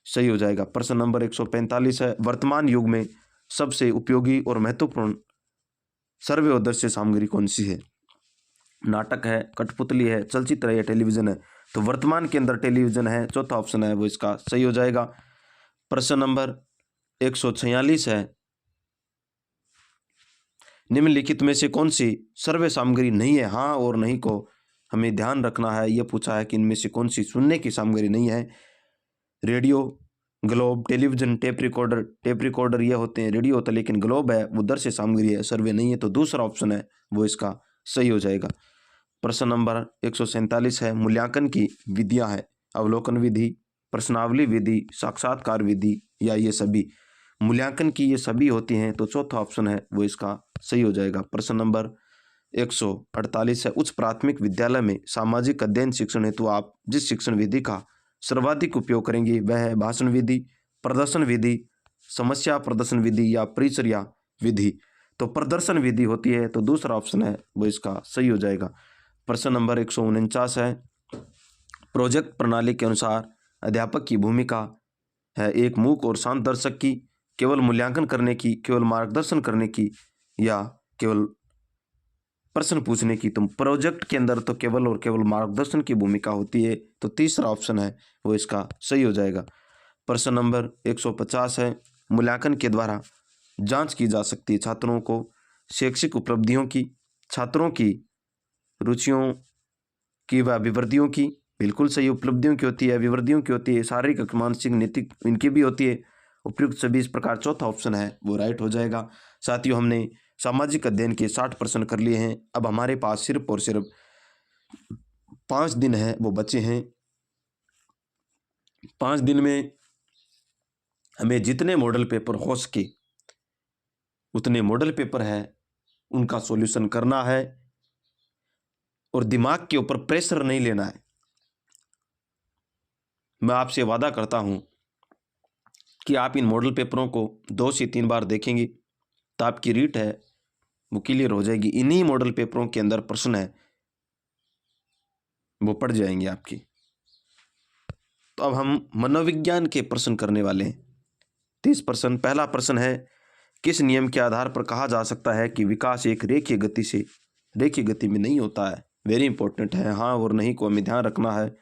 सही हो जाएगा। प्रश्न नंबर 145 है, वर्तमान युग में सबसे उपयोगी और महत्वपूर्ण सर्वे उद्देश्य सामग्री कौन सी है? नाटक है, कठपुतली है, चलचित्र है या टेलीविजन है? तो वर्तमान के अंदर टेलीविजन है, चौथा ऑप्शन है वो इसका सही हो जाएगा। प्रश्न नंबर 146 है, निम्नलिखित में से कौन सी सर्वे सामग्री नहीं है? हाँ और नहीं को हमें ध्यान रखना है, यह पूछा है कि इनमें से कौन सी सुनने की सामग्री नहीं है? Radio, globe, television, tape recorder? Tape recorder ये होते हैं, रेडियो होता है, लेकिन ग्लोब है वो दृश्य सामग्री है, सर्वे नहीं है, तो दूसरा ऑप्शन है वो इसका सही हो जाएगा। प्रश्न नंबर 147 है, मूल्यांकन की विधियां है, अवलोकन विधि, प्रश्नावली विधि, साक्षात्कार विधि या ये सभी? मूल्यांकन की ये सभी होती हैं, तो चौथा ऑप्शन है वो इसका सही हो जाएगा। प्रश्न नंबर 148 है, उच्च प्राथमिक विद्यालय में सामाजिक अध्ययन शिक्षण हेतु आप जिस शिक्षण विधि का सर्वाधिक उपयोग करेंगे वह है भाषण विधि, प्रदर्शन विधि, समस्या प्रदर्शन विधि या परिचर्या विधि? तो प्रदर्शन विधि होती है, तो दूसरा ऑप्शन है वो इसका सही हो जाएगा। प्रश्न नंबर 149 है, प्रोजेक्ट प्रणाली के अनुसार अध्यापक की भूमिका है एक मूक और शांत दर्शक की, केवल मूल्यांकन करने की, केवल मार्गदर्शन करने की या केवल प्रश्न पूछने की? तो प्रोजेक्ट के अंदर तो केवल और केवल मार्गदर्शन की भूमिका होती है, तो तीसरा ऑप्शन है वो इसका सही हो जाएगा। प्रश्न नंबर 150 है, मूल्यांकन के द्वारा जांच की जा सकती है छात्रों को शैक्षिक उपलब्धियों की, छात्रों की रुचियों की व अभिवृद्धियों की? बिल्कुल सही, उपलब्धियों की होती है, अभिवृद्धियों की होती है, शारीरिक, मानसिक, नैतिक इनकी भी होती है, उपयुक्त सभी इस प्रकार चौथा ऑप्शन है वो राइट हो जाएगा। साथियों, हमने सामाजिक अध्ययन के 60 प्रश्न कर लिए हैं, अब हमारे पास सिर्फ और सिर्फ 5 दिन है वो बचे हैं। 5 दिन में हमें जितने मॉडल पेपर हो सके उतने मॉडल पेपर है उनका सॉल्यूशन करना है और दिमाग के ऊपर प्रेशर नहीं लेना है। मैं आपसे वादा करता हूं कि आप इन मॉडल पेपरों को 2 से 3 बार देखेंगे तो आपकी रीट है वो क्लियर हो जाएगी। इन्हीं मॉडल पेपरों के अंदर प्रश्न है वो पड़ जाएंगे आपकी। तो अब हम मनोविज्ञान के प्रश्न करने वाले हैं। 30 प्रश्न। पहला प्रश्न है, किस नियम के आधार पर कहा जा सकता है कि विकास एक रेखीय गति में नहीं होता है? वेरी इंपॉर्टेंट है, हाँ और नहीं को हमें ध्यान रखना है।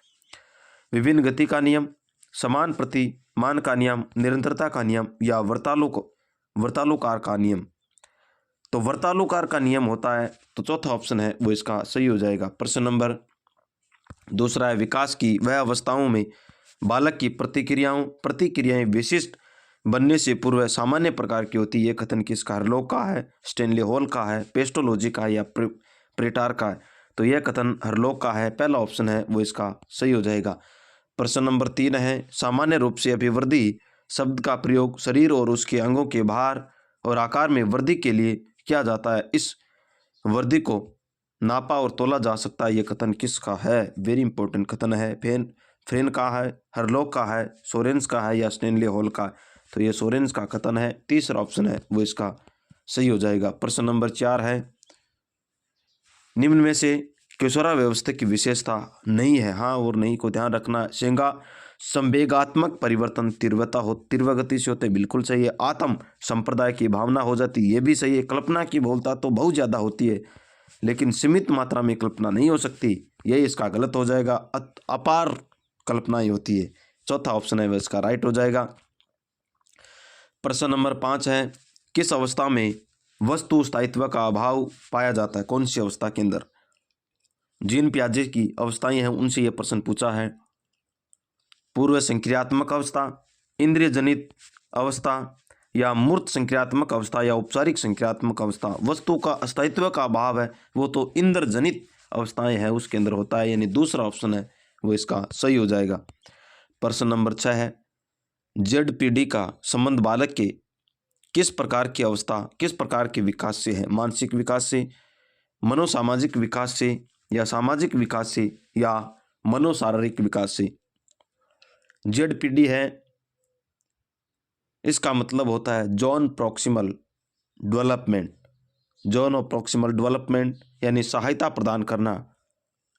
विभिन्न गति का नियम, समान प्रतिमान का नियम, निरंतरता का नियम या वर्तालोकार का नियम। तो वर्तालोकार का नियम होता है, तो चौथा ऑप्शन है वो इसका सही हो जाएगा। प्रश्न नंबर दूसरा है, विकास की वह अवस्थाओं में बालक की प्रतिक्रियाएं विशिष्ट बनने से पूर्व सामान्य प्रकार की होती है। यह कथन किसका? हरलोक का है, स्टैनली हॉल का है, पेस्टोलॉजी का है या प्रेटार का है? तो यह कथन हरलोक का है, पहला ऑप्शन है वो इसका सही हो जाएगा। प्रश्न नंबर 3 है, सामान्य रूप से अभिवृद्धि शब्द का प्रयोग शरीर और उसके अंगों के भार और आकार में वृद्धि के लिए किया जाता है। इस वृद्धि को नापा और तोला जा सकता है। यह कथन किसका है? वेरी इंपॉर्टेंट कथन है। फ्रेन का है, हरलोक का है, सोरेंस का है या स्टैनली हॉल का? तो ये सोरेंस का कथन है, तीसरा ऑप्शन है वो इसका सही हो जाएगा। प्रश्न नंबर 4 है, निम्न में से क्वेश्चरा व्यवस्था की विशेषता नहीं है, हाँ और नहीं को ध्यान रखना। संवेगात्मक परिवर्तन तीव्र गति से होते, बिल्कुल सही है। आत्म संप्रदाय की भावना हो जाती, ये भी सही है। कल्पना की बहुलता तो बहुत ज़्यादा होती है, लेकिन सीमित मात्रा में कल्पना नहीं हो सकती, यही इसका गलत हो जाएगा। अपार कल्पना ही होती है, चौथा ऑप्शन है वह इसका राइट हो जाएगा। प्रश्न नंबर 5 है, किस अवस्था में वस्तु स्थायित्व का अभाव पाया जाता है? कौन सी अवस्था के अंदर? जीन पियाजे की अवस्थाएं हैं, उनसे यह प्रश्न पूछा है। पूर्व संक्रियात्मक अवस्था, इंद्रिय जनित अवस्था या मूर्त संक्रियात्मक अवस्था या औपचारिक संक्रियात्मक अवस्था? वस्तु का अस्तित्व का अभाव है वो तो इंद्र जनित अवस्थाएं हैं उसके अंदर होता है, यानी दूसरा ऑप्शन है वो इसका सही हो जाएगा। प्रश्न नंबर 6 है, जेडपीडी का संबंध बालक के किस प्रकार के विकास से है? मानसिक विकास से, मनोसामाजिक विकास से या सामाजिक विकास से या मनोशारीरिक विकास से? जेडपीडी है, इसका मतलब होता है जॉन प्रॉक्सिमल डेवलपमेंट, यानी सहायता प्रदान करना।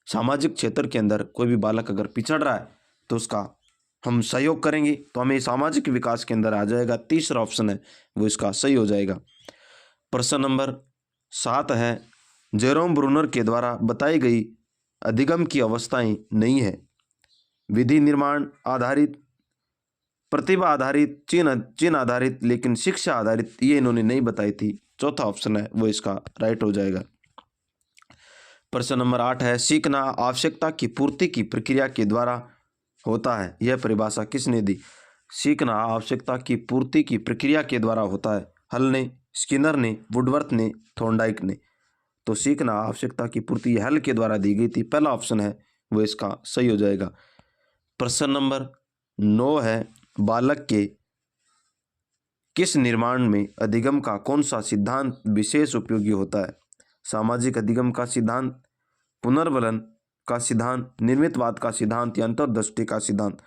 सामाजिक क्षेत्र के अंदर कोई भी बालक अगर पिछड़ रहा है तो उसका हम सहयोग करेंगे तो हमें सामाजिक विकास के अंदर आ जाएगा, तीसरा ऑप्शन है वो इसका सही हो जाएगा। प्रश्न नंबर 7 है, जेरोम ब्रूनर के द्वारा बताई गई अधिगम की अवस्थाएं नहीं है। विधि निर्माण आधारित, प्रतिभा आधारित, चिन्ह आधारित, लेकिन शिक्षा आधारित ये इन्होंने नहीं बताई थी, चौथा ऑप्शन है वो इसका राइट हो जाएगा। प्रश्न नंबर 8 है, सीखना आवश्यकता की पूर्ति की प्रक्रिया के द्वारा होता है, यह परिभाषा किसने दी? सीखना आवश्यकता की पूर्ति की प्रक्रिया के द्वारा होता है, हल ने, स्किनर ने, वुडवर्थ ने, थॉर्नडाइक ने? तो सीखना आवश्यकता की पूर्ति हल के द्वारा दी गई थी, पहला ऑप्शन है वो इसका सही हो जाएगा। प्रश्न नंबर 9 है, बालक के किस निर्माण में अधिगम का कौन सा सिद्धांत विशेष उपयोगी होता है? सामाजिक अधिगम का सिद्धांत, पुनर्बलन का सिद्धांत, निर्मितवाद का सिद्धांत या अंतर्दृष्टि का सिद्धांत?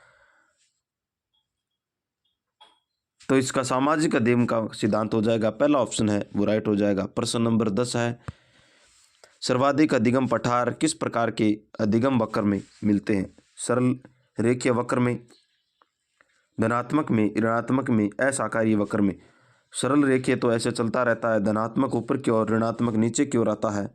तो इसका सामाजिक अधिगम का सिद्धांत हो जाएगा, पहला ऑप्शन है वो राइट हो जाएगा। प्रश्न नंबर 10 है, सर्वाधिक अधिगम पठार किस प्रकार के अधिगम वक्र में मिलते हैं? सरल रेखीय वक्र में, धनात्मक में, ऋणात्मक में, असाकारीय वक्र में? सरल रेखीय तो ऐसे चलता रहता है, धनात्मक ऊपर की ओर, ऋणात्मक नीचे की ओर आता है,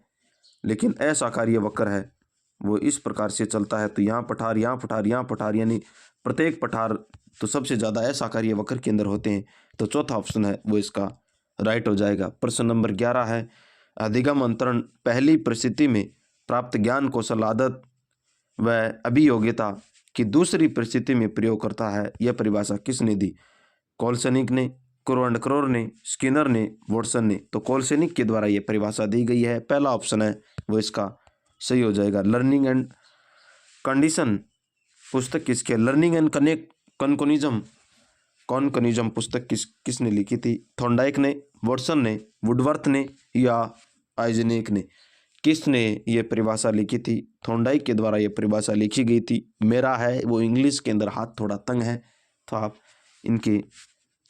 लेकिन असाकारीय वक्र है वो इस प्रकार से चलता है। तो यहाँ पठार, यहाँ पठार, यहाँ पठार, यानी प्रत्येक पठार तो सबसे ज़्यादा असाकारीय वक्र के अंदर होते हैं, तो चौथा ऑप्शन है वो इसका राइट हो जाएगा। प्रश्न नंबर 11 है, अधिगम अंतरण पहली परिस्थिति में प्राप्त ज्ञान कौशल आदत व अभियोग्यता की दूसरी परिस्थिति में प्रयोग करता है, यह परिभाषा किसने दी? कोलसेनिक ने, क्रोंडक्रोर ने, स्किनर ने, वॉटसन ने? तो कोलसेनिक के द्वारा यह परिभाषा दी गई है, पहला ऑप्शन है वो इसका सही हो जाएगा। लर्निंग एंड कंडीशन पुस्तक किसके? लर्निंग एंड कॉन्कनिज्म पुस्तक किसने लिखी थी? थॉर्नडाइक ने, वॉटसन ने, वुडवर्थ ने या आइजनेक ने? किसने ये परिभाषा लिखी थी? थॉर्नडाइक के द्वारा ये परिभाषा लिखी गई थी। मेरा है वो इंग्लिश के अंदर हाथ थोड़ा तंग है, तो आप इनके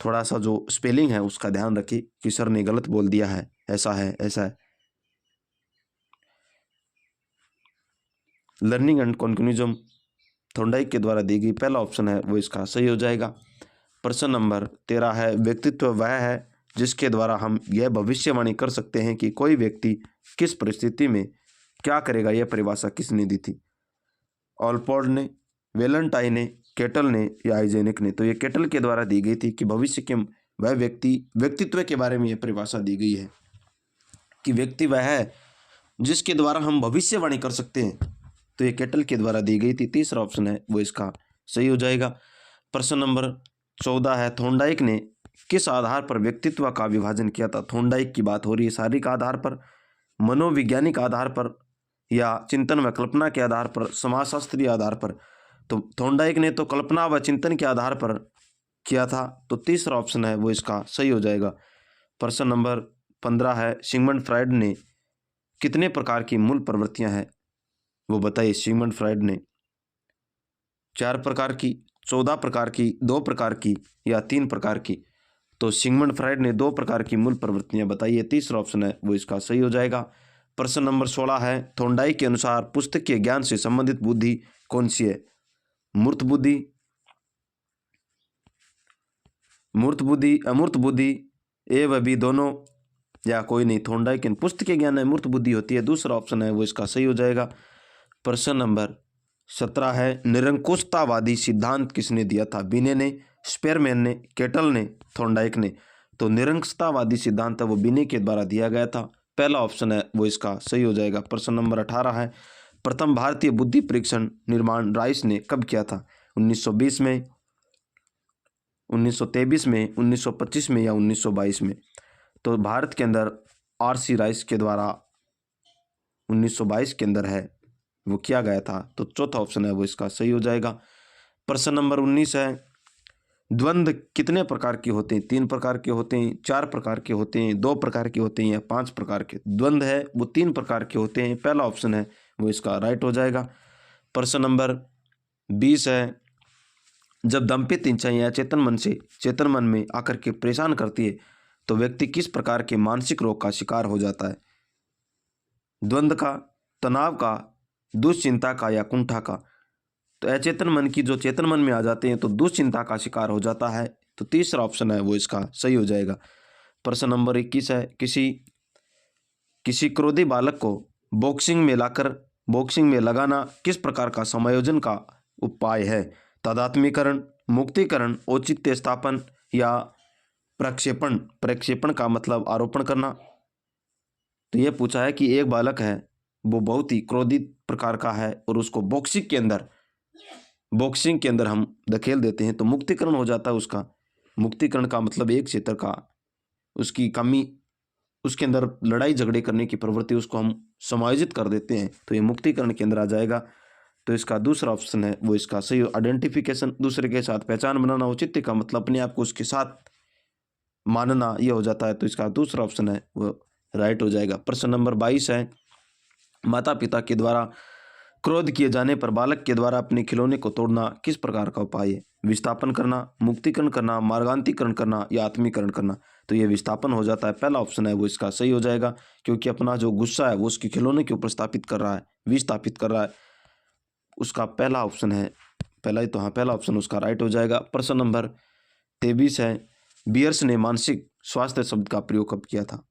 थोड़ा सा जो स्पेलिंग है उसका ध्यान रखिए कि सर ने गलत बोल दिया है, ऐसा है, ऐसा है। लर्निंग एंड कॉन्कनिज्म थॉर्नडाइक के द्वारा दी गई, पहला ऑप्शन है वो इसका सही हो जाएगा। प्रश्न नंबर 13 है, व्यक्तित्व वह है जिसके द्वारा हम यह भविष्यवाणी कर सकते हैं कि कोई व्यक्ति किस परिस्थिति में क्या करेगा। यह परिभाषा किसने दी थी? ऑलपोर्ट ने, वेलेंटाइन ने, केटल ने या आइजेनिक ने? तो ये केटल के द्वारा दी गई थी कि भविष्य के वह व्यक्तित्व के बारे में यह परिभाषा दी गई है कि व्यक्ति वह है जिसके द्वारा हम भविष्यवाणी कर सकते हैं। तो ये केटल के द्वारा दी गई थी। तीसरा ऑप्शन है वो इसका सही हो जाएगा। प्रश्न नंबर 14 है, थॉर्नडाइक ने किस आधार पर व्यक्तित्व का विभाजन किया था? थॉर्नडाइक की बात हो रही है शारीरिक आधार पर, मनोवैज्ञानिक आधार पर, या चिंतन व कल्पना के आधार पर, समाजशास्त्रीय आधार पर? तो थॉर्नडाइक ने तो कल्पना व चिंतन के आधार पर किया था। तो तीसरा ऑप्शन है वो इसका सही हो जाएगा। प्रश्न नंबर 15 है, सिगमंड फ्रायड ने कितने प्रकार की मूल प्रवृत्तियां हैं वो बताइए। सिगमंड फ्रायड ने 4 प्रकार की, 14 प्रकार की, 2 प्रकार की या 3 प्रकार की? तो सिगमंड फ्रायड ने 2 प्रकार की मूल प्रवृत्तियां बताई है। तीसरा ऑप्शन है वो इसका सही हो जाएगा। प्रश्न नंबर 16 है, थॉर्नडाइक के अनुसार पुस्तकीय ज्ञान से संबंधित बुद्धि कौन सी है? मूर्त बुद्धि, मूर्त बुद्धि, अमूर्त बुद्धि, ए व बी दोनों, या कोई नहीं? थॉर्नडाइक के पुस्तकीय ज्ञान में मूर्त बुद्धि होती है। दूसरा ऑप्शन है वो इसका सही हो जाएगा। प्रश्न नंबर 17 है, निरंकुशतावादी सिद्धांत किसने दिया था? बिने ने, स्पेरमैन ने, केटल ने, थॉर्नडाइक ने? तो निरंकुशतावादी सिद्धांत है वो बिने के द्वारा दिया गया था। पहला ऑप्शन है वो इसका सही हो जाएगा। प्रश्न नंबर 18 है, प्रथम भारतीय बुद्धि परीक्षण निर्माण राइस ने कब किया था? 1920 में, 1923 में, 1925 में या 1922 में? तो भारत के अंदर आर.सी. राइस के द्वारा 1922 के अंदर है वो किया गया था। तो चौथा ऑप्शन है वो इसका सही हो जाएगा। प्रश्न नंबर 19 है, द्वंद्व कितने प्रकार के होते हैं? 3 प्रकार के होते हैं, 4 प्रकार के होते हैं, 2 प्रकार के होते हैं या 5 प्रकार के? द्वंद्व है वो 3 प्रकार के होते हैं। पहला ऑप्शन है वो इसका राइट हो जाएगा। प्रश्न नंबर 20 है, जब दंपति इच्छाएं चेतन मन में आकर के परेशान करती है तो व्यक्ति किस प्रकार के मानसिक रोग का शिकार हो जाता है? द्वंद्व का, तनाव का, दुश्चिंता का या कुंठा का? तो अचेतन मन की जो चेतन मन में आ जाते हैं तो दुश्चिंता का शिकार हो जाता है। तो तीसरा ऑप्शन है वो इसका सही हो जाएगा। प्रश्न नंबर 21 है, किसी क्रोधी बालक को बॉक्सिंग में लगाना किस प्रकार का समायोजन का उपाय है? तादात्म्यकरण, मुक्तिकरण, औचित्य स्थापन या प्रक्षेपण? प्रक्षेपण का मतलब आरोपण करना। तो यह पूछा है कि एक बालक है वो बहुत ही क्रोधित प्रकार का है और उसको बॉक्सिंग के अंदर हम धकेल देते हैं तो मुक्तिकरण हो जाता है उसका। मुक्तिकरण का मतलब एक क्षेत्र का उसकी कमी, उसके अंदर लड़ाई झगड़े करने की प्रवृत्ति, उसको हम समायोजित कर देते हैं तो ये मुक्तिकरण के अंदर आ जाएगा। तो इसका दूसरा ऑप्शन है वो इसका सही। आइडेंटिफिकेशन, दूसरे के साथ पहचान बनाना, औचित्य का मतलब अपने आप को उसके साथ मानना, ये हो जाता है। तो इसका दूसरा ऑप्शन है वो राइट हो जाएगा। प्रश्न नंबर 22 है, माता पिता के द्वारा क्रोध किए जाने पर बालक के द्वारा अपने खिलौने को तोड़ना किस प्रकार का उपाय है? विस्थापन करना, मुक्तिकरण करना, मार्गांतिकरण करना या आत्मीकरण करना? तो ये विस्थापन हो जाता है। पहला ऑप्शन है वो इसका सही हो जाएगा क्योंकि अपना जो गुस्सा है वो उसके खिलौने के ऊपर स्थापित कर रहा है, विस्थापित कर रहा है। उसका पहला ऑप्शन है, पहला ऑप्शन उसका राइट हो जाएगा। प्रश्न नंबर 23 है, बियर्स ने मानसिक स्वास्थ्य शब्द का प्रयोग कब किया था?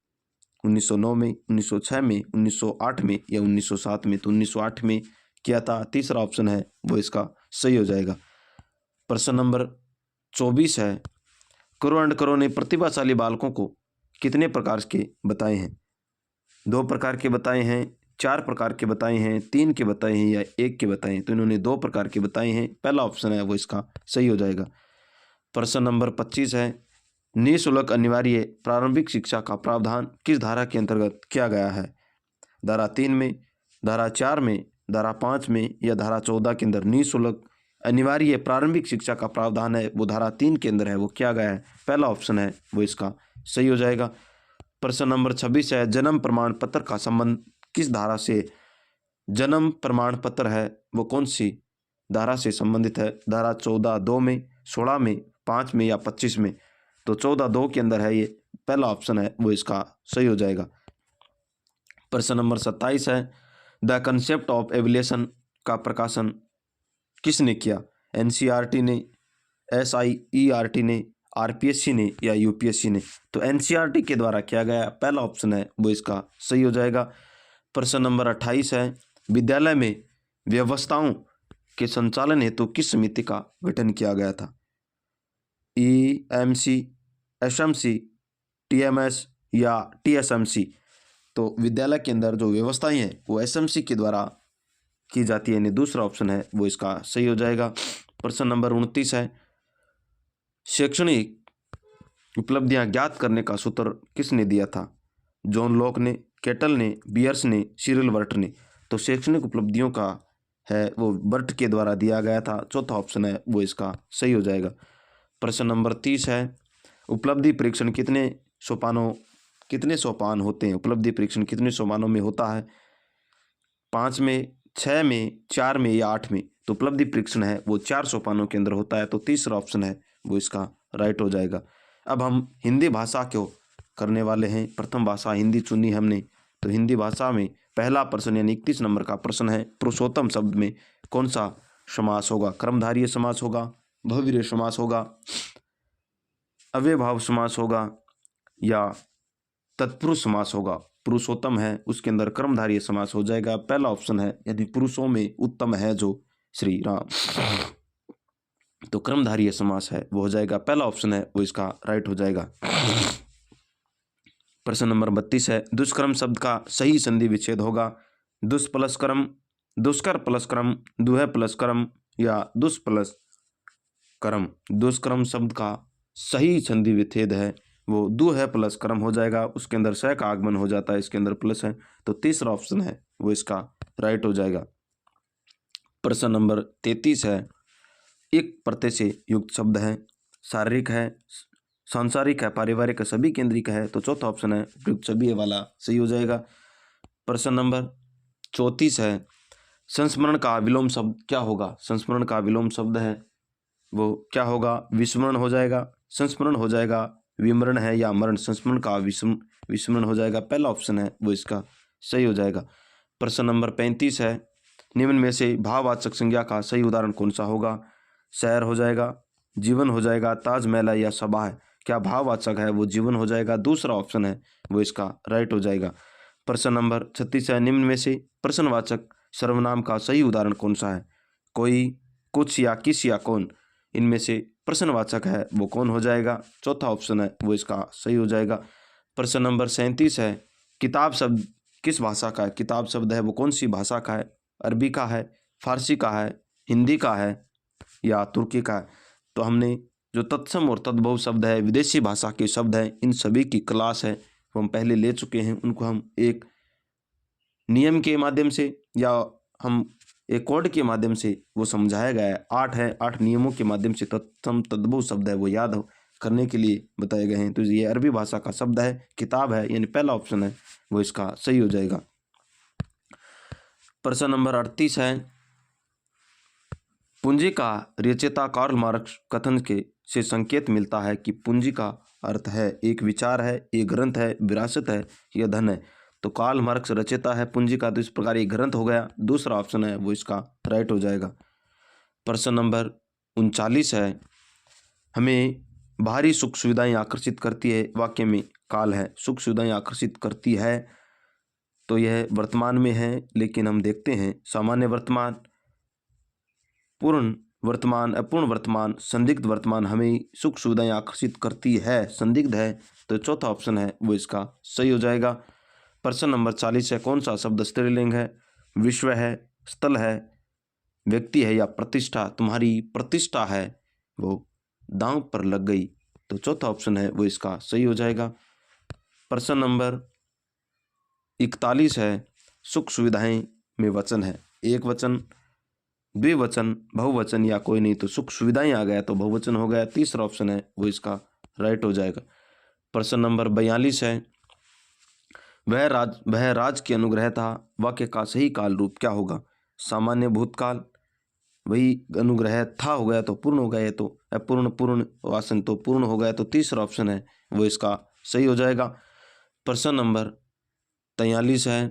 1909 में, 1906 में, 1908 में या 1907 में? तो 1908 में किया था। तीसरा ऑप्शन है वो इसका सही हो जाएगा। प्रश्न नंबर 24 है, करो ने प्रतिभाशाली बालकों को कितने प्रकार के बताए हैं? 2 प्रकार के बताए हैं, 4 प्रकार के बताए हैं, 3 के बताए हैं या 1 के बताए हैं? तो इन्होंने 2 प्रकार के बताए हैं। पहला ऑप्शन है वो इसका सही हो जाएगा। प्रश्न नंबर 25 है, निःशुल्क अनिवार्य प्रारंभिक शिक्षा का प्रावधान किस धारा के अंतर्गत किया गया है? धारा 3 में, धारा 4 में, धारा 5 में या धारा 14 के अंदर निःशुल्क अनिवार्य प्रारंभिक शिक्षा का प्रावधान है वो धारा 3 के अंदर है वो किया गया है। पहला ऑप्शन है वो इसका सही हो जाएगा। प्रश्न नंबर 26 है, जन्म प्रमाण पत्र का संबंध किस धारा से? जन्म प्रमाण पत्र है वो कौन सी धारा से संबंधित है? धारा 14(2) में, 16 में, 5 में या 25 में? तो 14(2) के अंदर है ये। पहला ऑप्शन है वो इसका सही हो जाएगा। प्रश्न नंबर 27 है, द कंसेप्ट ऑफ एवोल्यूशन का प्रकाशन किसने किया? एनसीईआरटी ने, एसआईईआरटी ने, आरपीएससी ने या यूपीएससी ने? तो एनसीईआरटी के द्वारा किया गया पहला ऑप्शन है वो इसका सही हो जाएगा। प्रश्न नंबर 28 है, विद्यालय में व्यवस्थाओं के संचालन हेतु किस समिति का गठन किया गया था? ईएमसी, एसएमसी, टीएमएस या टीएसएमसी? तो विद्यालय के अंदर जो व्यवस्थाएं हैं वो एसएमसी के द्वारा की जाती है, यानी दूसरा ऑप्शन है वो इसका सही हो जाएगा। प्रश्न नंबर 29 है, शैक्षणिक उपलब्धियां ज्ञात करने का सूत्र किसने दिया था? जॉन लॉक ने, केटल ने, बियर्स ने, सिरिल बर्ट ने? तो शैक्षणिक उपलब्धियों का है वो बर्ट के द्वारा दिया गया था, चौथा ऑप्शन है वो इसका सही हो जाएगा। प्रश्न नंबर 30 है, उपलब्धि परीक्षण कितने सोपान होते हैं? उपलब्धि परीक्षण कितने सोपानों में होता है? 5 में, 6 में, 4 में या 8 में? तो उपलब्धि परीक्षण है वो 4 सोपानों के अंदर होता है, तो तीसरा ऑप्शन है वो इसका राइट हो जाएगा। अब हम हिंदी भाषा को करने वाले हैं। प्रथम भाषा हिंदी चुनी हमने, तो हिंदी भाषा में पहला प्रश्न यानी 31 नंबर का प्रश्न है, पुरुषोत्तम शब्द में कौन सा समास होगा? कर्मधारय समास होगा, बहुव्रीहि समास होगा, अव्ययभाव समास होगा या तत्पुरुष समास होगा? पुरुषोत्तम है उसके अंदर कर्मधारय समास हो जाएगा, पहला ऑप्शन है, यदि पुरुषों में उत्तम है जो श्री राम, तो कर्मधारय समास है वो हो जाएगा, पहला ऑप्शन है वो इसका राइट हो जाएगा। प्रश्न नंबर 32 है, दुष्कर्म शब्द का सही संधि विच्छेद होगा? दुष्प्लस कर्म, दुष्कर प्लस कर्म, दुह प्लस कर्म या दुष्प्लस कर्म? दुष्कर्म शब्द का सही संधि विच्छेद है वो दुह प्लस कर्म हो जाएगा, उसके अंदर स का आगमन हो जाता है, इसके अंदर प्लस है, तो तीसरा ऑप्शन है वो इसका राइट हो जाएगा। प्रश्न नंबर 33 है, एक प्रत्यय से युक्त शब्द है, शारीरिक है, सांसारिक है, पारिवारिक है, सभी केंद्रिक है? तो चौथा ऑप्शन है उपयुक्त सभी वाला सही हो जाएगा। प्रश्न नंबर 34 है, संस्मरण का विलोम शब्द क्या होगा? संस्मरण का विलोम शब्द है वो क्या होगा? विस्मरण हो जाएगा, संस्मरण हो जाएगा, विमरण है या मरण? संस्मरण का विस्मरण हो जाएगा, पहला ऑप्शन है वो इसका सही हो जाएगा। प्रश्न नंबर 35 है, निम्न में से भाववाचक संज्ञा का सही उदाहरण कौन सा होगा? शहर हो जाएगा, जीवन हो जाएगा, ताजमहल है या सभा है? क्या भाववाचक है वो जीवन हो जाएगा, दूसरा ऑप्शन है वो इसका राइट हो जाएगा। प्रश्न नंबर 36 है, निम्न में से प्रश्नवाचक सर्वनाम का सही उदाहरण कौन सा है? कोई, कुछ या किस या कौन? इनमें से प्रश्नवाचक है वो कौन हो जाएगा? चौथा ऑप्शन है वो इसका सही हो जाएगा। प्रश्न नंबर 37 है, किताब शब्द किस भाषा का है? किताब शब्द है वो कौन सी भाषा का है? अरबी का है, फारसी का है, हिंदी का है या तुर्की का है? तो हमने जो तत्सम और तद्भव शब्द है, विदेशी भाषा के शब्द हैं, इन सभी की क्लास है वो हम पहले ले चुके हैं, उनको हम एक नियम के माध्यम से या हम एक कोड के माध्यम से वो समझाया गया है। 8 नियमों के माध्यम से तत्सम तद्भव शब्द है वो याद करने के लिए बताए गए हैं। तो ये अरबी भाषा का शब्द है, किताब है, यानी पहला ऑप्शन है वो इसका सही हो जाएगा। प्रश्न नंबर 38 है, पूंजी का रचयिता कार्ल मार्क्स कथन के से संकेत मिलता है कि पूंजी का अर्थ है एक विचार है, एक ग्रंथ है, विरासत है या धन है? तो कार्ल मार्क्स रचयिता है पूंजी का, तो इस प्रकार एक ग्रंथ हो गया, दूसरा ऑप्शन है वो इसका राइट हो जाएगा। प्रश्न नंबर 39 है, हमें बाहरी सुख सुविधाएं आकर्षित करती है, वाक्य में काल है, सुख सुविधाएं आकर्षित करती है, तो यह वर्तमान में है, लेकिन हम देखते हैं सामान्य वर्तमान, पूर्ण वर्तमान, अपूर्ण वर्तमान, संदिग्ध वर्तमान, हमें सुख सुविधाएं आकर्षित करती है, संदिग्ध है, तो चौथा ऑप्शन है वो इसका सही हो जाएगा। प्रश्न नंबर 40 है, कौन सा शब्द स्त्रीलिंग है? विश्व है, स्थल है, व्यक्ति है या प्रतिष्ठा? तुम्हारी प्रतिष्ठा है वो दांव पर लग गई, तो चौथा ऑप्शन है वो इसका सही हो जाएगा। प्रश्न नंबर 41 है, सुख सुविधाएं में वचन है, एक वचन, द्विवचन, बहुवचन या कोई नहीं? तो सुख सुविधाएं आ गया तो बहुवचन हो गया, तीसरा ऑप्शन है वो इसका राइट हो जाएगा। प्रश्न नंबर 42 है, वह राज के अनुग्रह था, वाक्य का सही काल रूप क्या होगा? सामान्य भूतकाल, वही अनुग्रह था हो गया तो पूर्ण हो गया, तो अपूर्ण पूर्ण वासन तो पूर्ण हो गया, तो तीसरा ऑप्शन है वो इसका सही हो जाएगा। प्रश्न नंबर 43 है,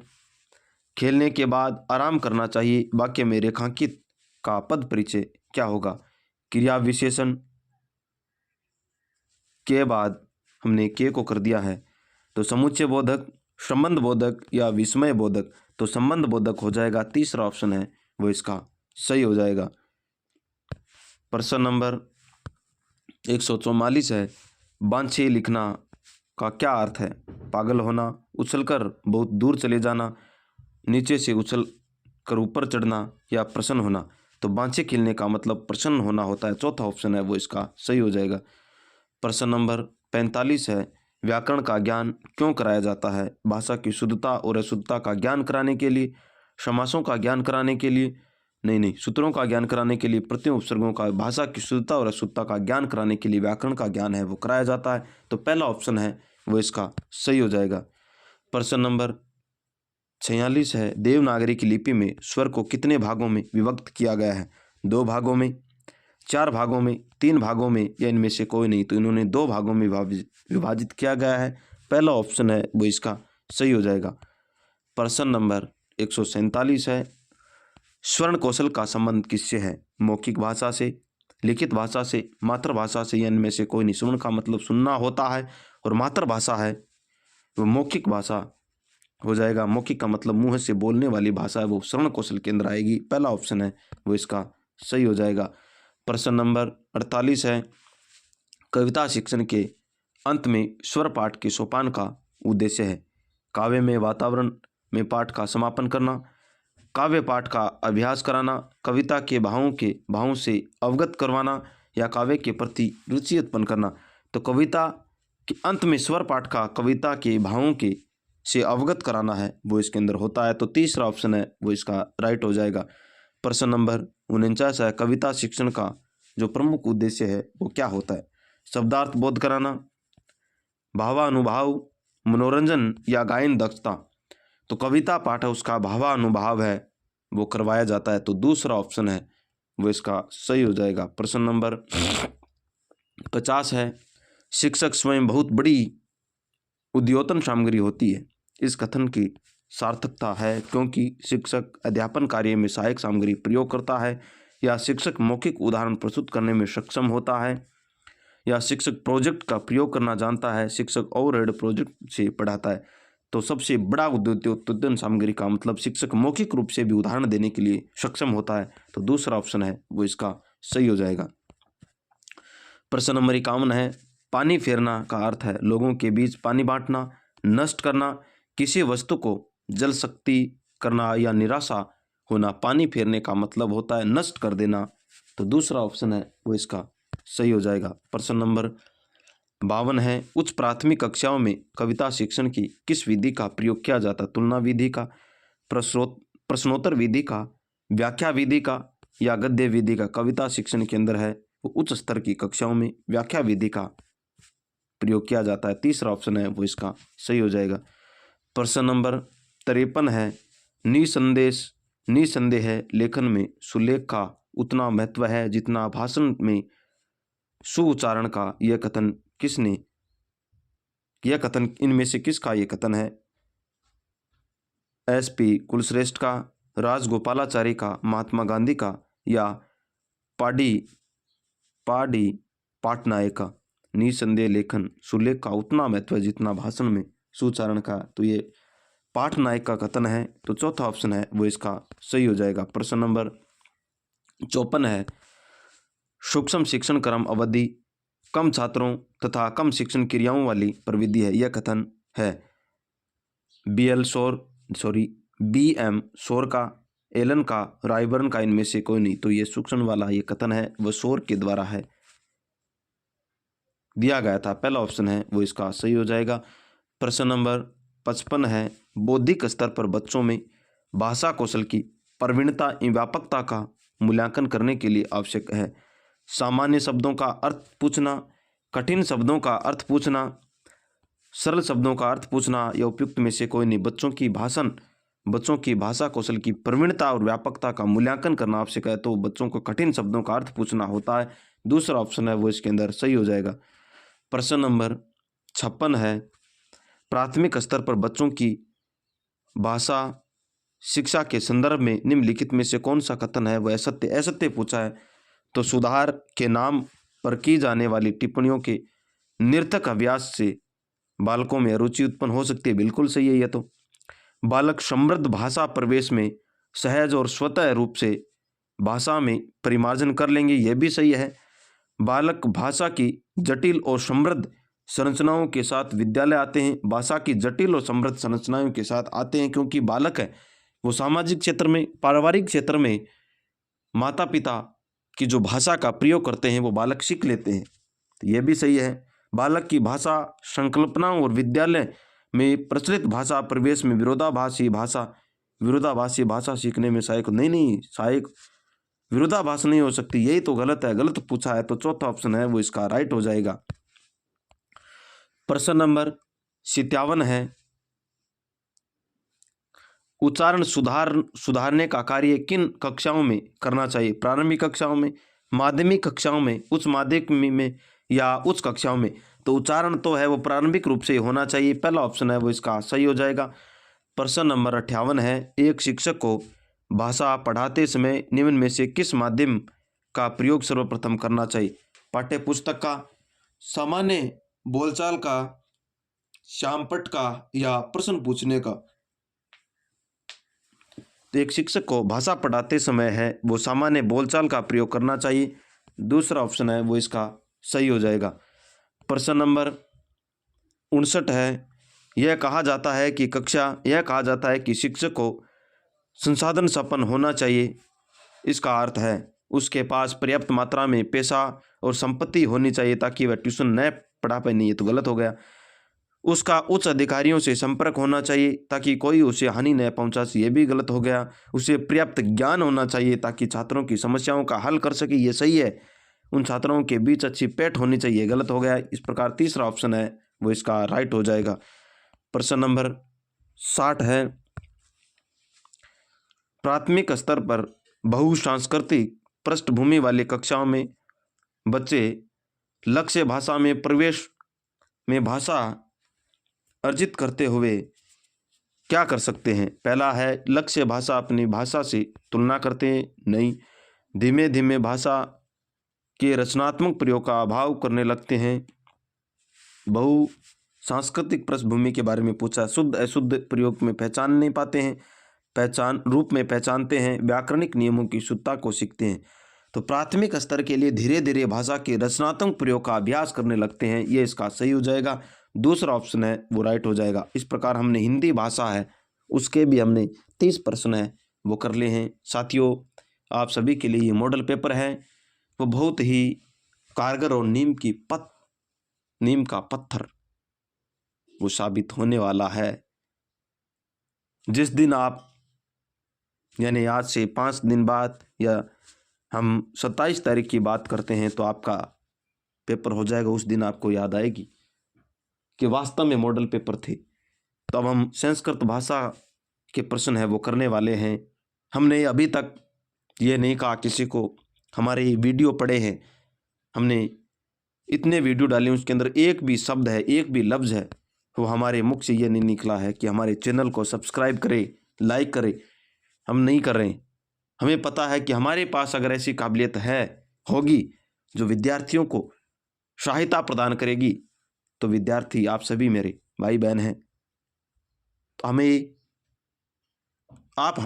खेलने के बाद आराम करना चाहिए, वाक्य में रेखांकित का पद परिचय क्या होगा? क्रिया विशेषण, के बाद हमने के को कर दिया है, तो समुच्चय बोधक, संबंध बोधक या विस्मय बोधक, तो संबंध बोधक हो जाएगा। तीसरा ऑप्शन है वो इसका सही हो जाएगा। प्रश्न नंबर 144 है, बांछे लिखना का क्या अर्थ है? पागल होना, उछलकर बहुत दूर चले जाना, नीचे से उछल कर ऊपर चढ़ना या प्रसन्न होना। तो बांछे खिलने का मतलब प्रसन्न होना होता है। चौथा ऑप्शन है वो इसका सही हो जाएगा। प्रश्न नंबर 45 है, व्याकरण का ज्ञान क्यों कराया जाता है? भाषा की शुद्धता और अशुद्धता का ज्ञान कराने के लिए, समासों का ज्ञान कराने के लिए, नहीं, सूत्रों का ज्ञान कराने के लिए, प्रत्ययों उपसर्गों का, भाषा की शुद्धता और अशुद्धता का ज्ञान कराने के लिए व्याकरण का ज्ञान है वो कराया जाता है। तो पहला ऑप्शन है वो इसका सही हो जाएगा। प्रश्न नंबर 46 है, देवनागरी की लिपि में स्वर को कितने भागों में विभक्त किया गया है? 2 भागों में, 4 भागों में, 3 भागों में या इनमें से कोई नहीं। तो इन्होंने 2 भागों में विभाजित किया गया है। पहला ऑप्शन है वो इसका सही हो जाएगा। प्रश्न नंबर 147 है, स्वर्ण कौशल का संबंध किससे है? मौखिक भाषा से, लिखित भाषा से, मातृभाषा से या इनमें से कोई नहीं। स्वर्ण का मतलब सुनना होता है और मातृभाषा है वो मौखिक भाषा हो जाएगा। मौखिक का मतलब मुंह से बोलने वाली भाषा है, वो श्रवण कौशल के अंदर आएगी। पहला ऑप्शन है वो इसका सही हो जाएगा। प्रश्न नंबर 48 है, कविता शिक्षण के अंत में स्वर पाठ के सोपान का उद्देश्य है? काव्य में वातावरण में पाठ का समापन करना, काव्य पाठ का अभ्यास कराना, कविता के भावों से अवगत करवाना या काव्य के प्रति रुचि उत्पन्न करना। तो कविता के अंत में स्वर पाठ का कविता के भावों के से अवगत कराना है वो इसके अंदर होता है। तो तीसरा ऑप्शन है वो इसका राइट हो जाएगा। प्रश्न नंबर 49 है, कविता शिक्षण का जो प्रमुख उद्देश्य है वो क्या होता है? शब्दार्थ बोध कराना, भावानुभाव, मनोरंजन या गायन दक्षता। तो कविता पाठ है उसका भावानुभाव है वो करवाया जाता है। तो दूसरा ऑप्शन है वो इसका सही हो जाएगा। प्रश्न नंबर 50 है, शिक्षक स्वयं बहुत बड़ी उद्योतन सामग्री होती है। इस कथन की सार्थकता है क्योंकि शिक्षक अध्यापन कार्य में सहायक सामग्री प्रयोग करता है, या शिक्षक मौखिक उदाहरण प्रस्तुत करने में सक्षम होता है, या शिक्षक प्रोजेक्ट का प्रयोग करना जानता है, शिक्षक ओवरहेड प्रोजेक्ट से पढ़ाता है। तो सबसे बड़ा उद्योतन सामग्री का मतलब शिक्षक मौखिक रूप से भी उदाहरण देने के लिए सक्षम होता है। तो दूसरा ऑप्शन है वो इसका सही हो जाएगा। प्रश्न नंबर 51 है, पानी फेरना का अर्थ है लोगों के बीच पानी बांटना, नष्ट करना, किसी वस्तु को जल शक्ति करना या निराशा होना। पानी फेरने का मतलब होता है नष्ट कर देना। तो दूसरा ऑप्शन है वो इसका सही हो जाएगा। प्रश्न नंबर 52 है, उच्च प्राथमिक कक्षाओं में कविता शिक्षण की किस विधि का प्रयोग किया जाता है? तुलना विधि का, प्रश्नोत्तर विधि का, व्याख्या विधि का या गद्य विधि का? कविता शिक्षण के अंदर है वो उच्च स्तर की कक्षाओं में व्याख्या विधि का प्रयोग किया जाता है। तीसरा ऑप्शन है वो इसका सही हो जाएगा। प्रश्न नंबर 53 है, निसंदेह लेखन में सुलेख का उतना महत्व है जितना भाषण में सुउच्चारण का। यह कथन इनमें से किसका यह कथन है? SP कुलश्रेष्ठ का, राजगोपालाचारी का, महात्मा गांधी का या पाटनायक का? निसंदेह लेखन सुलेख का उतना महत्व है जितना भाषण में सुउच्चारण का। तो ये पाटनायक का कथन है। तो चौथा ऑप्शन है वो इसका सही हो जाएगा। प्रश्न नंबर 54 है, सूक्ष्म शिक्षण क्रम अवधि कम छात्रों तथा कम शिक्षण क्रियाओं वाली प्रविधि है। यह कथन है BM शोर का, एलन का, रायबर्न का, इनमें से कोई नहीं। तो ये सूक्ष्म वाला ये कथन है वो शोर के द्वारा है दिया गया था। पहला ऑप्शन है वो इसका सही हो जाएगा। प्रश्न नंबर 55 है, बौद्धिक स्तर पर बच्चों में भाषा कौशल की प्रवीणता एवं व्यापकता का मूल्यांकन करने के लिए आवश्यक है। सामान्य शब्दों का अर्थ पूछना, कठिन शब्दों का अर्थ पूछना, सरल शब्दों का अर्थ पूछना या उपयुक्त में से कोई नहीं। बच्चों की भाषा कौशल की प्रवीणता और व्यापकता का मूल्यांकन करना आवश्यक है। तो बच्चों को कठिन शब्दों का अर्थ पूछना होता है। दूसरा ऑप्शन है वो इसके अंदर सही हो जाएगा। प्रश्न नंबर 56 है, प्राथमिक स्तर पर बच्चों की भाषा शिक्षा के संदर्भ में निम्नलिखित में से कौन सा कथन है वह असत्य पूछा है। तो सुधार के नाम पर की जाने वाली टिप्पणियों के निरर्थक अभ्यास से बालकों में रुचि उत्पन्न हो सकती है। बिल्कुल सही है ये तो। बालक समृद्ध भाषा प्रवेश में सहज और स्वतः रूप से भाषा में परिमार्जन कर लेंगे, यह भी सही है। बालक भाषा की जटिल और समृद्ध संरचनाओं के साथ विद्यालय आते हैं। भाषा की जटिल और समृद्ध संरचनाओं के साथ आते हैं क्योंकि बालक है वो सामाजिक क्षेत्र में, पारिवारिक क्षेत्र में माता पिता की जो भाषा का प्रयोग करते हैं वो बालक सीख लेते हैं, तो यह भी सही है। बालक की भाषा संकल्पनाओं और विद्यालय में प्रचलित भाषा प्रवेश में विरोधाभासी भाषा सीखने में सहायक नहीं, सहायक विरोधाभास नहीं हो सकती, यही तो गलत है, गलत पूछा है, तो चौथा ऑप्शन है वो इसका राइट हो जाएगा। प्रश्न नंबर 57 है, उच्चारण सुधारने का कार्य किन कक्षाओं में करना चाहिए? प्रारंभिक कक्षाओं में, माध्यमिक कक्षाओं में, उच्च माध्यमिक में या उच्च कक्षाओं में? तो उच्चारण तो है वो प्रारंभिक रूप से होना चाहिए, पहला ऑप्शन है वो इसका सही हो जाएगा। प्रश्न नंबर 58 है, एक शिक्षक को भाषा पढ़ाते समय निम्न में से किस माध्यम का प्रयोग सर्वप्रथम करना चाहिए? पाठ्य पुस्तक का, सामान्य बोलचाल का, श्यामपट्ट का या प्रश्न पूछने का? तो एक शिक्षक को भाषा पढ़ाते समय है वो सामान्य बोलचाल का प्रयोग करना चाहिए, दूसरा ऑप्शन है वो इसका सही हो जाएगा। प्रश्न नंबर 59 है, यह कहा जाता है कि शिक्षक को संसाधन संपन्न होना चाहिए। इसका अर्थ है उसके पास पर्याप्त मात्रा में पैसा और संपत्ति होनी चाहिए ताकि वह ट्यूशन न पढ़ा पाए, नहीं ये तो गलत हो गया। उसका उच्च अधिकारियों से संपर्क होना चाहिए ताकि कोई उसे हानि न पहुंचा, ये भी गलत हो गया। उसे पर्याप्त ज्ञान होना चाहिए ताकि छात्रों की समस्याओं का हल कर सके, ये सही है। उन छात्रों के बीच अच्छी पैठ होनी चाहिए, गलत हो गया। इस प्रकार तीसरा ऑप्शन है वो इसका राइट हो जाएगा। प्रश्न नंबर 60 है, प्राथमिक स्तर पर बहुसांस्कृतिक पृष्ठभूमि वाली कक्षाओं में बच्चे लक्ष्य भाषा में प्रवेश में भाषा अर्जित करते हुए क्या कर सकते हैं? पहला है लक्ष्य भाषा अपनी भाषा से तुलना करते हैं, नहीं। धीमे धीमे भाषा के रचनात्मक प्रयोग का अभाव करने लगते हैं। बहु सांस्कृतिक पृष्ठभूमि के बारे में पूछा, शुद्ध अशुद्ध प्रयोग में पहचान नहीं पाते हैं, पहचान रूप में पहचानते हैं, व्याकरणिक नियमों की शुद्धता को सीखते हैं। तो प्राथमिक स्तर के लिए धीरे धीरे भाषा के रचनात्मक प्रयोग का अभ्यास करने लगते हैं, ये इसका सही हो जाएगा, दूसरा ऑप्शन है वो राइट हो जाएगा। इस प्रकार हमने हिंदी भाषा है उसके भी हमने 30 प्रश्न है वो कर लिए हैं। साथियों, आप सभी के लिए ये मॉडल पेपर है वो बहुत ही कारगर और नीम का पत्थर वो साबित होने वाला है। जिस दिन आप, यानी आज से 5 दिन बाद या हम 27 तारीख की बात करते हैं तो आपका पेपर हो जाएगा, उस दिन आपको याद आएगी कि वास्तव में मॉडल पेपर थे। तो अब हम संस्कृत भाषा के प्रश्न है वो करने वाले हैं। हमने अभी तक ये नहीं कहा किसी को हमारे वीडियो पढ़े हैं, हमने इतने वीडियो डाले उसके अंदर एक भी शब्द है, एक भी लफ्ज़ है वो हमारे मुख से ये नहीं निकला है कि हमारे चैनल को सब्सक्राइब करें, लाइक करें। हम नहीं कर रहे हैं। हमें पता है कि हमारे पास अगर ऐसी काबिलियत होगी जो विद्यार्थियों को सहायता प्रदान करेगी, तो विद्यार्थी आप सभी मेरे भाई बहन हैं, तो आप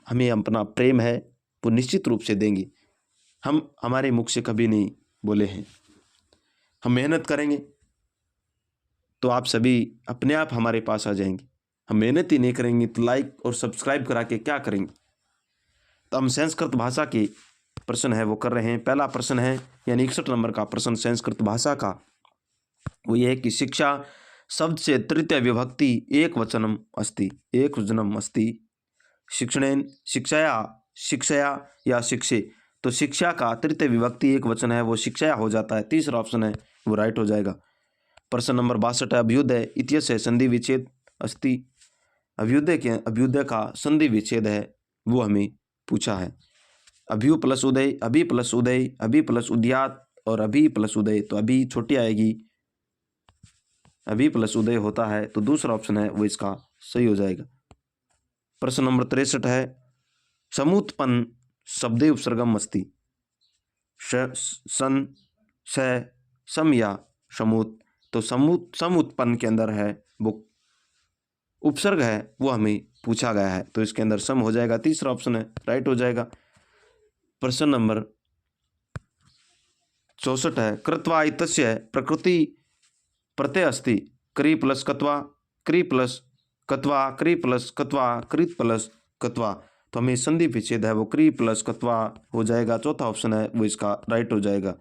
हमें अपना प्रेम है वो निश्चित रूप से देंगे। हम हमारे मुख से कभी नहीं बोले हैं। हम मेहनत करेंगे तो आप सभी अपने आप हमारे पास आ जाएंगे। हम मेहनत ही नहीं करेंगे तो लाइक और सब्सक्राइब करा के क्या करेंगे? तो हम संस्कृत भाषा के प्रश्न है वो कर रहे हैं। पहला प्रश्न है यानी 61 नंबर का प्रश्न संस्कृत भाषा का, वो ये है कि शिक्षा शब्द से तृतीय विभक्ति एक वचनम अस्ति शिक्षणेन, शिक्षया या शिक्षे। तो शिक्षा का तृतीय विभक्ति एक वचन है वो शिक्षया हो जाता है, तीसरा ऑप्शन है वो राइट हो जाएगा। प्रश्न नंबर 62 है, अभ्युदय इत्यस्य संधि विच्छेद अस्ति। अभ्युदय का संधि विच्छेद है वो हमें पूछा है। अभ्यु प्लस उदय, अभि प्लस उदय, अभि प्लस उदयात और अभि प्लस उदय, तो अभी छोटी आएगी, अभि प्लस उदय होता है, तो दूसरा ऑप्शन है वो इसका सही हो जाएगा। प्रश्न नंबर 63 है, समुत्पन्न शब्दे उपसर्गम अस्ति। सन, स, सम या समूत। तो सम उत्पन्न के अंदर है वो उपसर्ग है, वो हमें पूछा गया है, तो इसके अंदर सम हो जाएगा। तीसरा ऑप्शन है राइट हो जाएगा। प्रश्न नंबर 64 है कृत्वा इत्यस्य प्रकृति प्रत्यय अस्ति क्री प्लस कत्वा, क्री प्लस कत्वा, क्री प्लस कत्वा, कृत प्लस कत्वा। तो हमें संधि विच्छेद है वो क्री प्लस कत्वा हो जाएगा। चौथा ऑप्शन है वो इसका राइट हो जाएगा।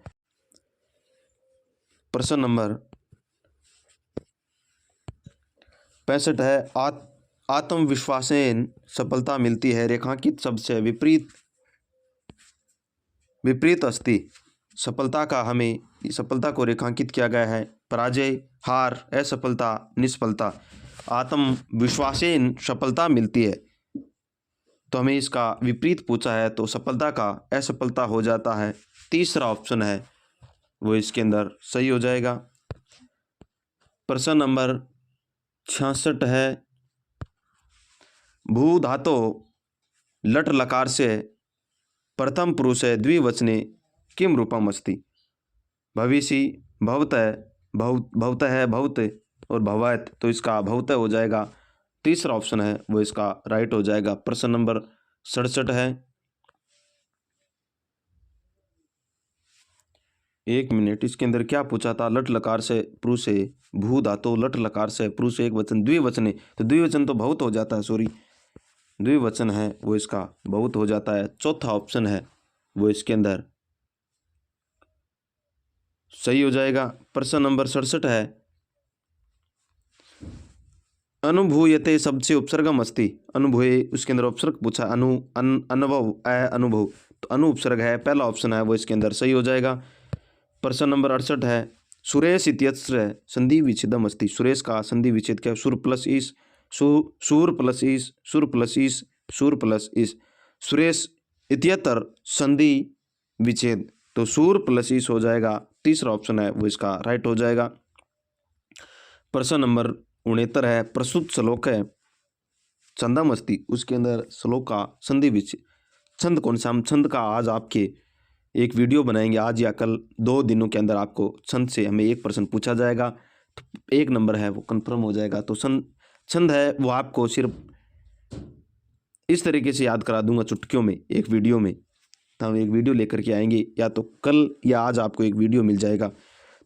प्रश्न नंबर 65 है आत्मविश्वासेन सफलता मिलती है रेखांकित शब्द से विपरीत अस्ति। सफलता का हमें सफलता को रेखांकित किया गया है पराजय, हार, असफलता, निष्फलता। आत्मविश्वासेन सफलता मिलती है, तो हमें इसका विपरीत पूछा है, तो सफलता का असफलता हो जाता है। तीसरा ऑप्शन है वो इसके अंदर सही हो जाएगा। प्रश्न नंबर 66 है भू धातो लट लकार से प्रथम पुरुष है द्विवचने किम रूपम अस्ति। भविष्य, भवतः, भवतः है भवत और भवत, तो इसका भवतः हो जाएगा। तीसरा ऑप्शन है वो इसका राइट हो जाएगा। प्रश्न नंबर 67 है 1 मिनट, इसके अंदर क्या पूछा था। लट लकार से पुरुष है भू धातु लट लकार से पुरुष एक वचन द्विवचने, तो द्विवचन तो बहुत हो जाता है, सॉरी द्विवचन है वो इसका बहुत हो जाता है। चौथा ऑप्शन है वो इसके अंदर सही हो जाएगा। प्रश्न नंबर 67 है अनुभूयते शब्द से उपसर्गम अस्ति। अनुभूय उसके अंदर उपसर्ग पूछा अनुभव अनुभव, तो अनु उपसर्ग है, पहला ऑप्शन है वो इसके अंदर सही हो जाएगा। प्रश्न नंबर 68 है सुरेश इत्यत्र संधि विच्छेदम अस्ति। सुरेश का संधि विच्छेद क्या है। सुर प्लस ईस, सूर प्लस ईस, सुर प्लस ईस, सुर प्लस ईस। सुरेश इत्यत्र संधि विच्छेद, तो सूर प्लस ईस हो जाएगा। तीसरा ऑप्शन है वो इसका राइट हो जाएगा। प्रश्न नंबर 69 है प्रस्तुत श्लोक है छंदम अस्ति। उसके अंदर श्लोक का संधि विच्छेद छंद कौन सा। हम छंद का आज आपके एक वीडियो बनाएंगे, आज या कल 2 दिनों के अंदर आपको छंद से हमें 1 प्रश्न पूछा जाएगा, तो 1 नंबर है वो कंफर्म हो जाएगा। तो छंद है वो आपको सिर्फ इस तरीके से याद करा दूंगा चुटकियों में एक वीडियो में। तो हम एक वीडियो लेकर के आएंगे, या तो कल या आज आपको एक वीडियो मिल जाएगा।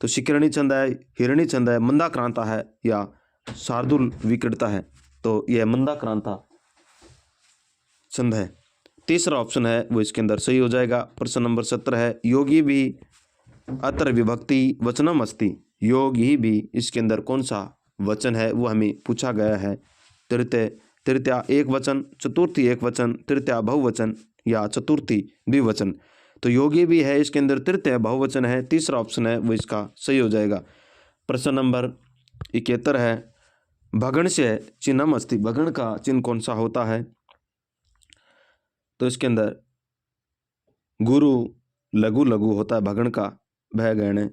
तो शिखरणी छंद है, हिरणी छंद है, मंदाक्रांता है या शार्दुल विकृता है, तो यह मंदाक्रांता छंद है। तीसरा ऑप्शन है वो इसके अंदर सही हो जाएगा। प्रश्न नंबर 17 है योगी भी अत्र विभक्ति वचनम अस्ति। योगी भी इसके अंदर कौन सा वचन है वो हमें पूछा गया है। तृतीया एक वचन, चतुर्थी एक वचन, तृतीया बहुवचन या चतुर्थी द्विवचन। तो योगी भी है इसके अंदर तृतीय बहुवचन है। तीसरा ऑप्शन है वो इसका सही हो जाएगा। प्रश्न नंबर 71 है भगण से चिन्हम अस्ति। भगण का चिन्ह कौन सा होता है। तो इसके अंदर गुरु लघु लघु होता है भगण का भय गण,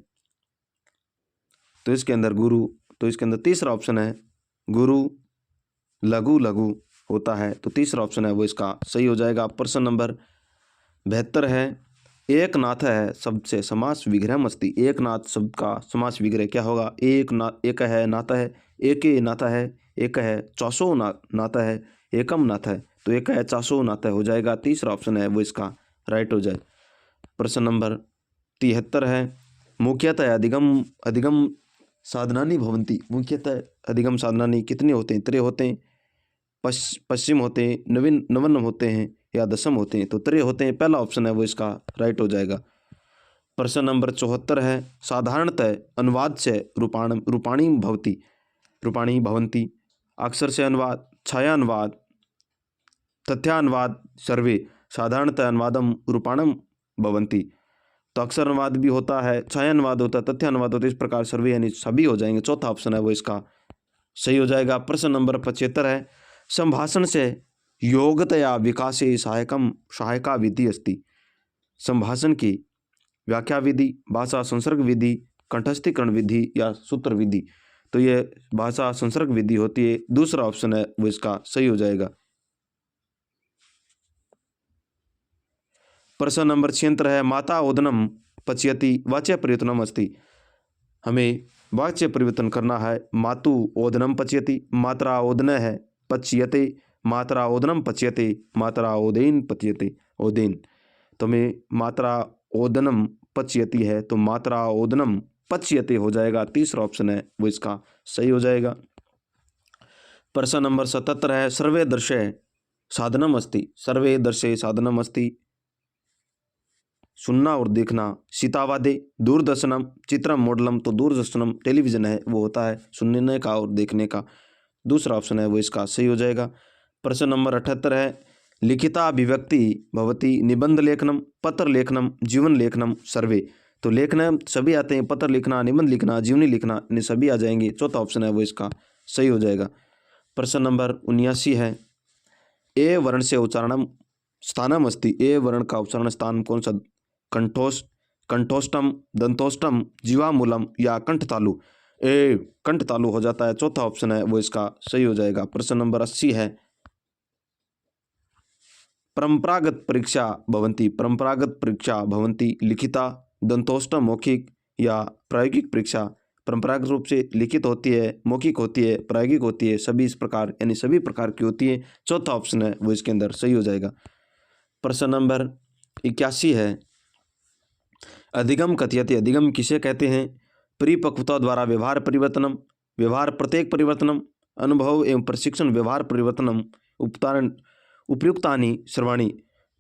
तो इसके अंदर गुरु, तो इसके अंदर तीसरा ऑप्शन है गुरु लघु लघु होता है, तो तीसरा ऑप्शन है वो इसका सही हो जाएगा। प्रश्न नंबर 72 है एक नाथ है शब्द से समास विग्रह अस्ति। एक नाथ शब्द का समास विग्रह क्या होगा। एक है नाता है, एक नाता है, एक है चौसो नाता है, एकम नाता है, तो एक है चासो नाता हो जाएगा। तीसरा ऑप्शन है वो इसका राइट हो जाए। प्रश्न नंबर 73 है मुख्यतः अधिगम साधनानी भवंती। मुख्यतः अधिगम साधनानी कितने होते हैं। 3 होते हैं, पश्चिम होते हैं, नवम होते हैं या दशम होते हैं, तो 3 होते हैं। पहला ऑप्शन है वो इसका राइट हो जाएगा। प्रश्न नंबर 74 है साधारणतः अनुवाद से रूपाणी भवंती। अक्षर से अनुवाद, छाया अनुवाद, तथ्यानुवाद सर्वे साधारणतः अनुवादम रूपाणम भवंती। तो अक्षर अनुवाद भी होता है, छाया अनुवाद होता है, तथ्य अनुवाद होता है, इस प्रकार सर्वे यानी सभी हो जाएंगे। चौथा ऑप्शन है वो इसका सही हो जाएगा। प्रश्न नंबर 75 है संभाषण से योग्यतया विकासे सहायका विधि अस्ति। संभाषण की व्याख्या विधि, भाषा संसर्ग विधि, कंठस्थीकरण विधि या सूत्र विधि, तो ये भाषा संसर्ग विधि होती है। दूसरा ऑप्शन है वो इसका सही हो जाएगा। प्रश्न नंबर 76 है माता ओदनम पच्यति वाच्य प्रयत्नम अस्ति। हमें वाच्य परिवर्तन करना है। मातु ओदनम पच्यते, मात्रा ओदन है, पच्यते, मात्रा ओदनम पच्यते, मात्रा ओदेन पच्यते, ओदेन। तो हमें मात्रा ओदनम पच्यति है तो मात्रा ओदनम पच्यते हो जाएगा। तीसरा ऑप्शन है वो इसका सही हो जाएगा। प्रश्न नंबर 77 है, सर्वे दर्शय साधनम अस्ति, सर्वे दर्शय साधनम अस्ति। सुनना और देखना, सीतावादे, दूरदर्शनम, चित्रम मोडलम। तो दूरदर्शनम टेलीविजन है, वो होता है सुनने का और देखने का। दूसरा ऑप्शन है वो इसका सही हो जाएगा। प्रश्न नंबर 78 है, लिखिता अभिव्यक्ति भवती निबंध लेखनम, पत्र लेखनम, जीवन लेखनम, सर्वे। तो लेखना सभी आते हैं, पत्र लिखना, निबंध लिखना, जीवनी लिखना, इन्हें सभी आ जाएंगे। चौथा ऑप्शन है वो इसका सही हो जाएगा। प्रश्न नंबर 79 है, ए वर्ण से उच्चारणम स्थानम अस्ति। ए वर्ण का उच्चारण स्थान कौन सा? कंठोष्टम, दंतोष्टम, जीवामूलम या कंठतालु। ए कंठतालु हो जाता है। चौथा ऑप्शन है वो इसका सही हो जाएगा। प्रश्न नंबर 80 है, परंपरागत परीक्षा भवंती, परंपरागत परीक्षा भवंती लिखिता, दंतोष्टम मौखिक या प्रायोगिक परीक्षा। परंपरागत रूप से लिखित होती है, मौखिक होती है, प्रायोगिक होती है, सभी इस प्रकार यानी सभी प्रकार की होती है। चौथा ऑप्शन है वो इसके अंदर सही हो जाएगा। प्रश्न नंबर 81 है, अधिगम कथयते, अधिगम किसे कहते हैं? परिपक्वता द्वारा व्यवहार परिवर्तनम, व्यवहार प्रत्येक परिवर्तनम, अनुभव एवं प्रशिक्षण व्यवहार परिवर्तनम, उपतारण उपयुक्तानि सर्वाणि।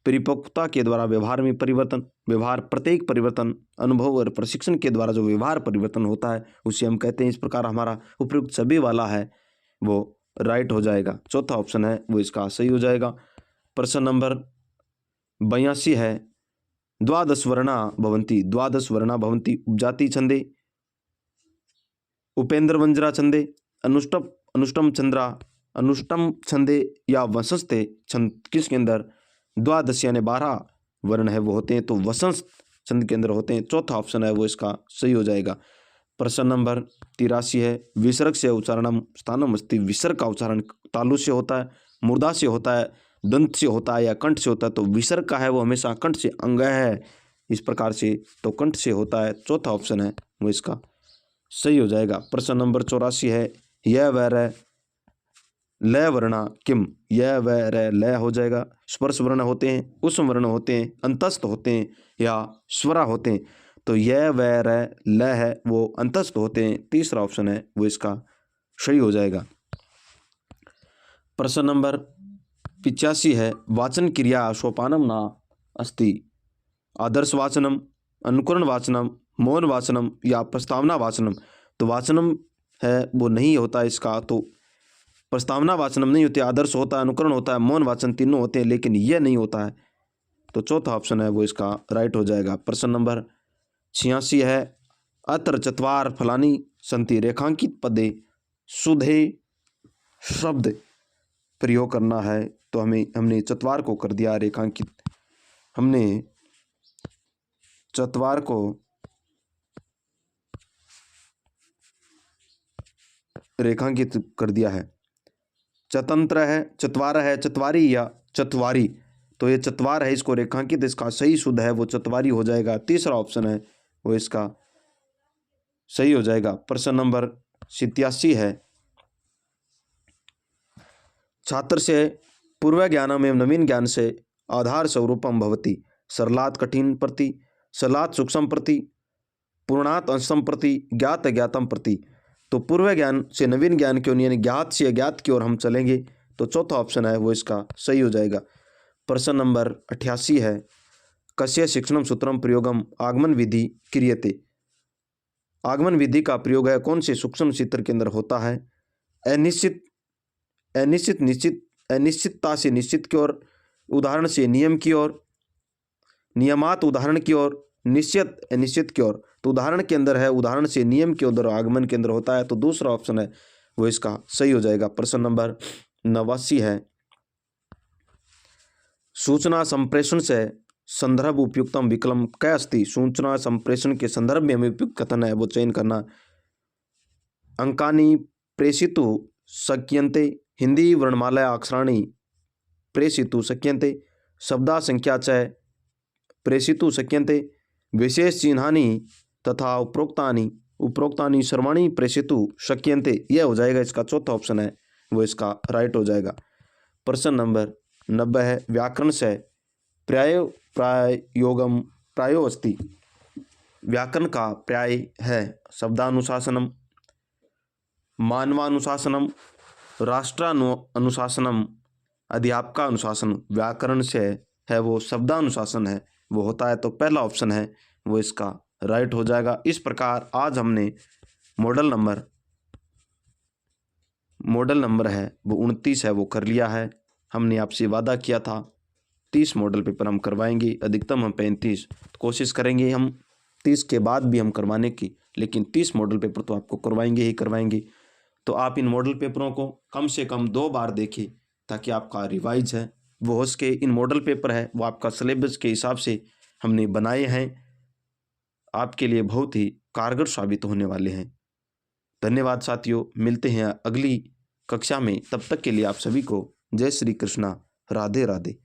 परिपक्वता के द्वारा व्यवहार में परिवर्तन, व्यवहार प्रत्येक परिवर्तन, अनुभव और प्रशिक्षण के द्वारा जो व्यवहार परिवर्तन होता है उसे हम कहते हैं। इस प्रकार हमारा उपयुक्त सभी वाला है वो राइट हो जाएगा। चौथा ऑप्शन है वो इसका सही हो जाएगा। प्रश्न नंबर 82 है, द्वादश वर्णा भवंती, द्वादश वर्णा भवंती उपजाति छंदे, उपेंद्र वंजरा छंदे, अनुष्टम चंद्रा, अनुष्टम छंदे या वसंस्ते छंद। किसके अंदर द्वादश यानी 12 वर्ण है वो होते हैं तो वसंत छंद के अंदर होते हैं। चौथा ऑप्शन है वो इसका सही हो जाएगा। प्रश्न नंबर 83 है, विसर्ग से उच्चारणम स्थानम अस्ति। विसर्ग का उच्चारण तालु से होता है, मूर्धा से होता है, दंत से होता है या कंठ से होता है। तो विसर्ग का है वो हमेशा कंठ से, अंग है इस प्रकार से तो कंठ से होता है। चौथा ऑप्शन है वो इसका सही हो जाएगा। प्रश्न नंबर 84 है, यह व र लय वर्णा किम, यह व र लय हो जाएगा। स्पर्श वर्ण होते हैं, उष्म वर्ण होते हैं, अंतस्थ होते हैं या स्वरा होते हैं। तो यह व र ल है वो अंतस्थ होते हैं। तीसरा ऑप्शन है वो इसका सही हो जाएगा। प्रश्न नंबर 85 है, वाचन क्रिया सोपानम ना अस्ति। आदर्श वाचनम, अनुकरण वाचनम, मौन वाचनम या प्रस्तावना वाचनम। तो वाचनम है वो नहीं होता इसका, तो प्रस्तावना वाचनम नहीं होती, आदर्श होता है, अनुकरण होता है, मौन वाचन तीनों होते हैं लेकिन यह नहीं होता है। तो चौथा ऑप्शन है वो इसका राइट हो जाएगा। प्रश्न नंबर 86 है, अत्र चत्वार फलानी संति रेखांकित पदे सुधे शब्द प्रयोग करना है। तो हमने चत्वार को कर दिया रेखांकित, हमने चत्वार को रेखांकित कर दिया है। चतंत्र है, चत्वार है, चतवारी या चतवारी। तो ये चतवार है, इसको रेखांकित, इसका सही शुद्ध है वो चतवारी हो जाएगा। तीसरा ऑप्शन है वो इसका सही हो जाएगा। प्रश्न नंबर 87 है, छात्र से पूर्व ज्ञानम एवं नवीन ज्ञान से आधार स्वरूपम भवति। सरलात् कठिन प्रति, सरलात् सूक्ष्म प्रति, पूर्णात् अंशम प्रति, ज्ञात अज्ञातम प्रति। तो पूर्व ज्ञान से नवीन ज्ञान की ओर यानी ज्ञात से अज्ञात की ओर हम चलेंगे। तो चौथा ऑप्शन है वो इसका सही हो जाएगा। प्रश्न नंबर 88 है, कस्य शिक्षणम सूत्रम प्रयोगम आगमन विधि क्रियते। आगमन विधि का प्रयोग है कौन से सूक्ष्म सूत्र के अंदर होता है? अनिश्चित, अनिश्चित निश्चित, अनिश्चितता से निश्चित की ओर, उदाहरण से नियम की ओर, नियमात उदाहरण की ओर, निश्चित अनिश्चित की ओर। तो उदाहरण के अंदर है, उदाहरण से नियम के अंदर, आगमन के अंदर होता है। तो दूसरा ऑप्शन है वो इसका सही हो जाएगा। प्रश्न नंबर 89 है, सूचना संप्रेषण से संदर्भ उपयुक्तम विकल्प क्या अस्ति। सूचना संप्रेषण के संदर्भ में हमें उपयुक्त कथन है वो चयन करना। अंकानि प्रेषितु शक्यन्ते, हिंदी वर्णमाला अक्षराणि प्रेषितु शक्यन्ते, शब्दा संख्या च प्रेषितु शक्यन्ते, विशेष चिन्हानि तथा उपरोक्तानि उपरोक्तानि सर्वाणि प्रेषितु शक्यन्ते, यह हो जाएगा इसका चौथा ऑप्शन है वो इसका राइट हो जाएगा। प्रश्न नंबर 90 है, व्याकरण से प्रायोगम प्रायो अस्ति। व्याकरण का पर्याय है शब्दानुशासनम, मानवानुशासनम, राष्ट्रानुशासनम, अध्यापकानुशासन। व्याकरण से है वो शब्दानुशासन है वो होता है, तो पहला ऑप्शन है वो इसका राइट हो जाएगा। इस प्रकार आज हमने मॉडल नंबर है वो 29 है वो कर लिया है। हमने आपसे वादा किया था 30 मॉडल पेपर हम करवाएंगे, अधिकतम हम 35, तो कोशिश करेंगे हम 30 के बाद भी हम करवाने की, लेकिन 30 मॉडल पेपर तो आपको करवाएंगे ही करवाएंगे। तो आप इन मॉडल पेपरों को कम से कम 2 बार देखें ताकि आपका रिवाइज है वो हो सके। इन मॉडल पेपर है वो आपका सिलेबस के हिसाब से हमने बनाए हैं, आपके लिए बहुत ही कारगर साबित होने वाले हैं। धन्यवाद साथियों, मिलते हैं अगली कक्षा में, तब तक के लिए आप सभी को जय श्री कृष्णा, राधे राधे।